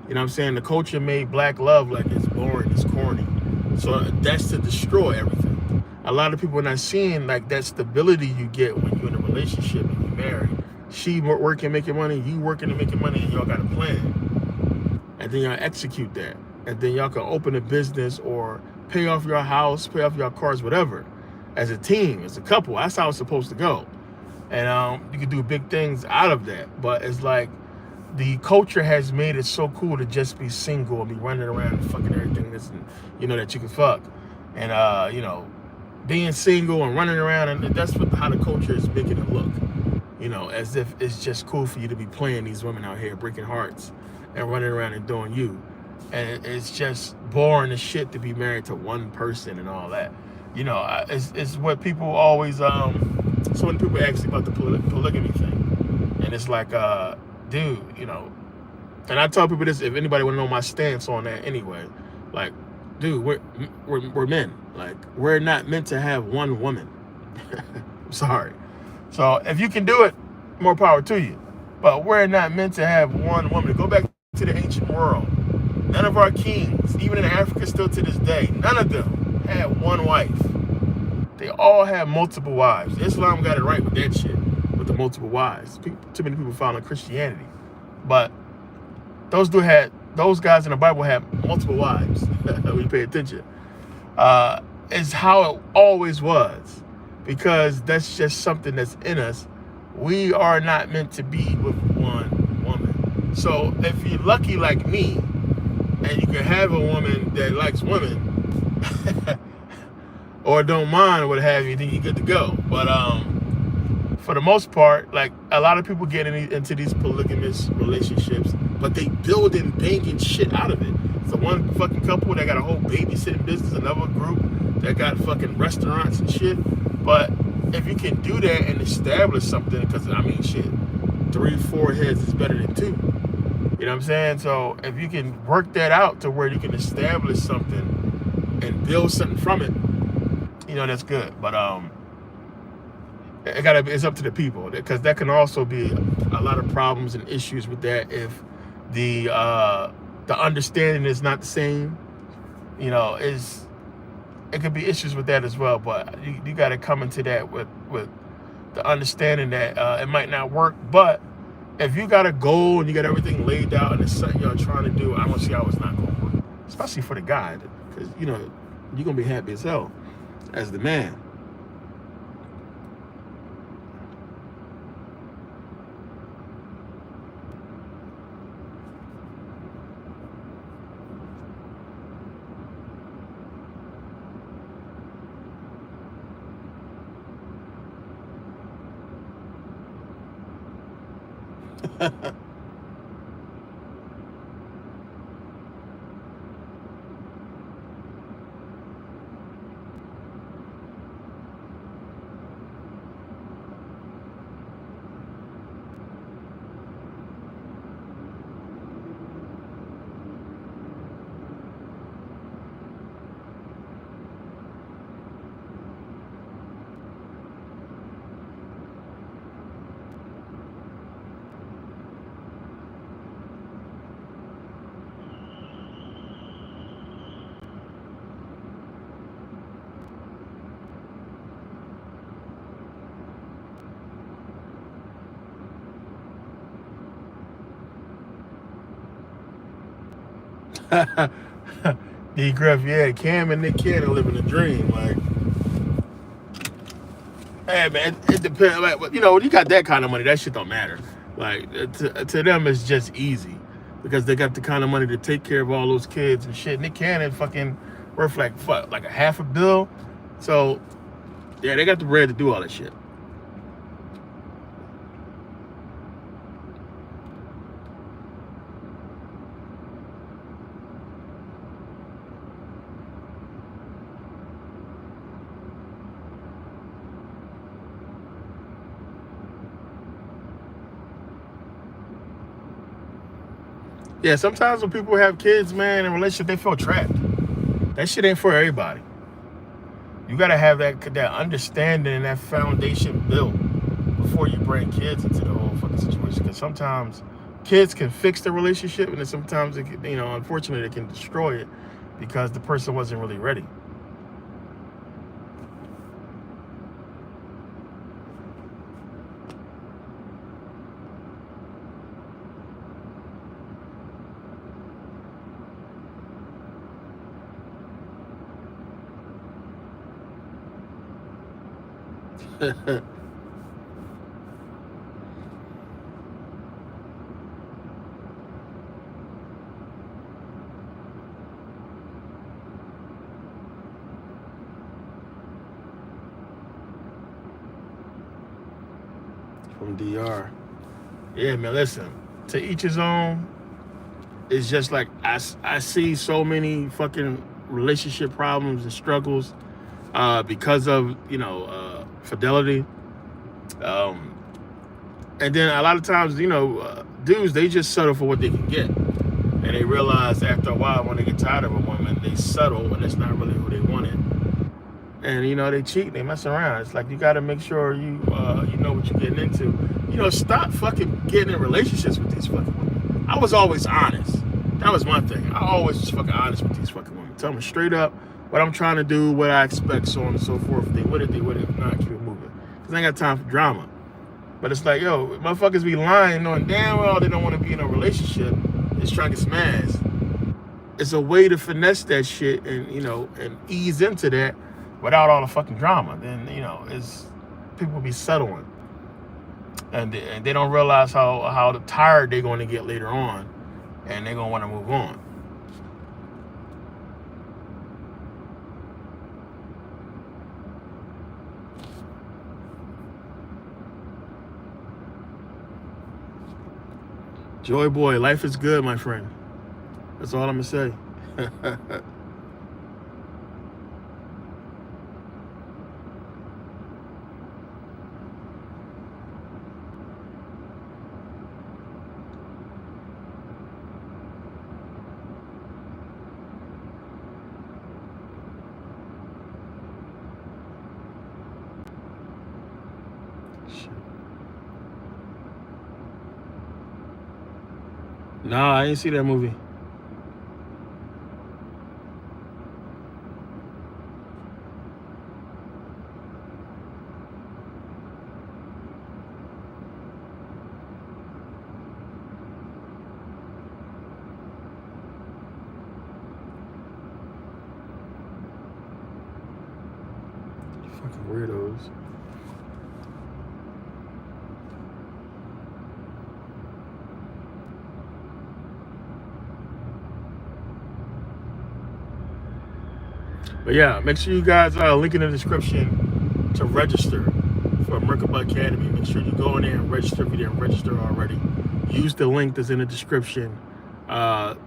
You know what I'm saying? The culture made black love like it's boring, it's corny. So that's to destroy everything. A lot of people are not seeing like that stability you get when you're in a relationship and you're married. She working, making money, you working and making money, and y'all got a plan. And then y'all execute that. And then y'all can open a business or pay off your house, pay off your cars, whatever. As a team, as a couple, that's how it's supposed to go. And you can do big things out of that. But it's like, the culture has made it so cool to just be single and be running around and fucking everything that you can fuck. And, being single and running around, and that's how the culture is making it look. As if it's just cool for you to be playing these women out here, breaking hearts and running around and doing you. And it's just boring as shit to be married to one person and all that. It's what people always, so when people ask me about the polygamy thing, and it's like, dude, and I tell people this if anybody want to know my stance on that anyway. Like, dude, we're men. Like, we're not meant to have one woman. I'm sorry. So if you can do it, more power to you. But we're not meant to have one woman. Go back to the ancient world. None of our kings, even in Africa still to this day, none of them had one wife. They all have multiple wives. Islam got it right with that shit, with the multiple wives. Too many people following Christianity. But those guys in the Bible had multiple wives. When you pay attention. It's how it always was. Because that's just something that's in us. We are not meant to be with one woman. So if you're lucky like me, and you can have a woman that likes women, or don't mind or what have you, then you're good to go. But for the most part, like, a lot of people get into these polygamous relationships, but they building banging shit out of it. So one fucking couple that got a whole babysitting business, another group that got fucking restaurants and shit. But if you can do that and establish something, because I mean, shit, 3-4 heads is better than 2. You know what I'm saying? So if you can work that out to where you can establish something and build something from it, that's good. But it's up to the people, because that can also be a lot of problems and issues with that if the understanding is not the same. It could be issues with that as well. But you got to come into that with the understanding that it might not work. But if you got a goal and you got everything laid out and it's something y'all trying to do, I don't see how it's not going to work. Especially for the guy, because you're going to be happy as hell as the man. D Griff, yeah, Cam and Nick Cannon living a dream. Like, hey man, it depends. Like, you know, when you got that kind of money, that shit don't matter. Like, to them, it's just easy because they got the kind of money to take care of all those kids and shit. Nick Cannon fucking worth like fuck, like $500 million. So, yeah, they got the bread to do all that shit. Yeah, sometimes when people have kids, man, in a relationship, they feel trapped. That shit ain't for everybody. You gotta have that understanding and that foundation built before you bring kids into the whole fucking situation. Because sometimes kids can fix the relationship, and then sometimes it can, you know, unfortunately, they can destroy it because the person wasn't really ready. From DR. Yeah, man, listen, to each his own. It's just like I see so many fucking relationship problems and struggles because of, you know, fidelity. Um, and then a lot of times, you know, dudes, they just settle for what they can get. And they realize after a while when they get tired of a woman, they settle and it's not really who they wanted. And, you know, they cheat, they mess around. It's like you got to make sure you know what you're getting into. You know, stop fucking getting in relationships with these fucking women. I was always honest. That was my thing. I always was fucking honest with these fucking women. Tell them straight up what I'm trying to do, what I expect, so on and so forth. If they with it, they with it. If not, keep it moving. Because I ain't got time for drama. But it's like, yo, motherfuckers be lying, knowing damn well they don't want to be in a relationship. Just trying to get some ass. It's a way to finesse that shit and, you know, and ease into that without all the fucking drama. Then, you know, it's people be settling. And they don't realize how tired they're going to get later on. And they're going to want to move on. Joy boy, life is good, my friend. That's all I'm going to say. Nah, I ain't see that movie. Fucking weirdos. But yeah, make sure you guys link in the description to register for Merkabah Academy. Make sure you go in there and register if you didn't register already. use the link that's in the description.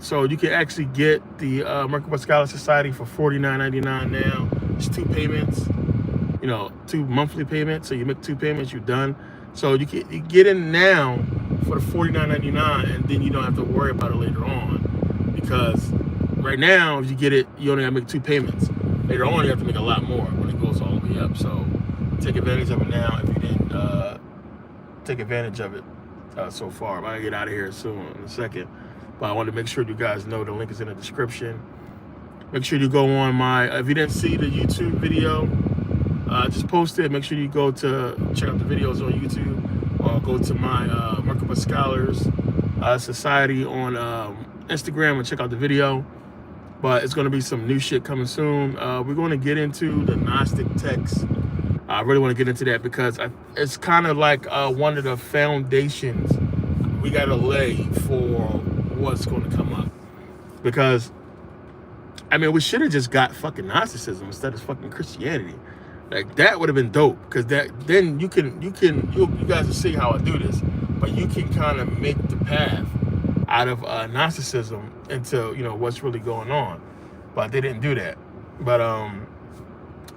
So you can actually get the Merkabah Scholar Society for $49.99 now. It's 2 payments, 2 monthly payments. So you make 2 payments, you're done. So you get in now for the $49.99, and then you don't have to worry about it later on. Because right now, if you get it, you only have to make 2 payments. Later on, you have to make a lot more when it goes all the way up. So take advantage of it now if you didn't take advantage of it so far. But I'll get out of here soon in a second. But I want to make sure you guys know the link is in the description. Make sure you go on if you didn't see the YouTube video, just post it. Make sure you go to check out the videos on YouTube, or go to my Merkabah Scholars Society on Instagram and check out the video. But it's going to be some new shit coming soon. We're going to get into the Gnostic texts. I really want to get into that because it's kind of like one of the foundations we got to lay for what's going to come up. Because I mean, we should have just got fucking Gnosticism instead of fucking Christianity. Like, that would have been dope, because then you guys will see how I do this, but you can kind of make the path out of Gnosticism into what's really going on. But they didn't do that. But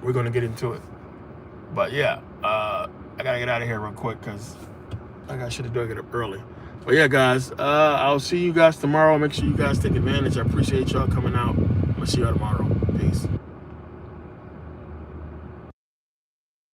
we're gonna get into it. But yeah, I gotta get out of here real quick because I got shit to do. I get up early. But yeah, guys, I'll see you guys tomorrow. Make sure you guys take advantage. I appreciate y'all coming out. I'm gonna see y'all tomorrow. Peace.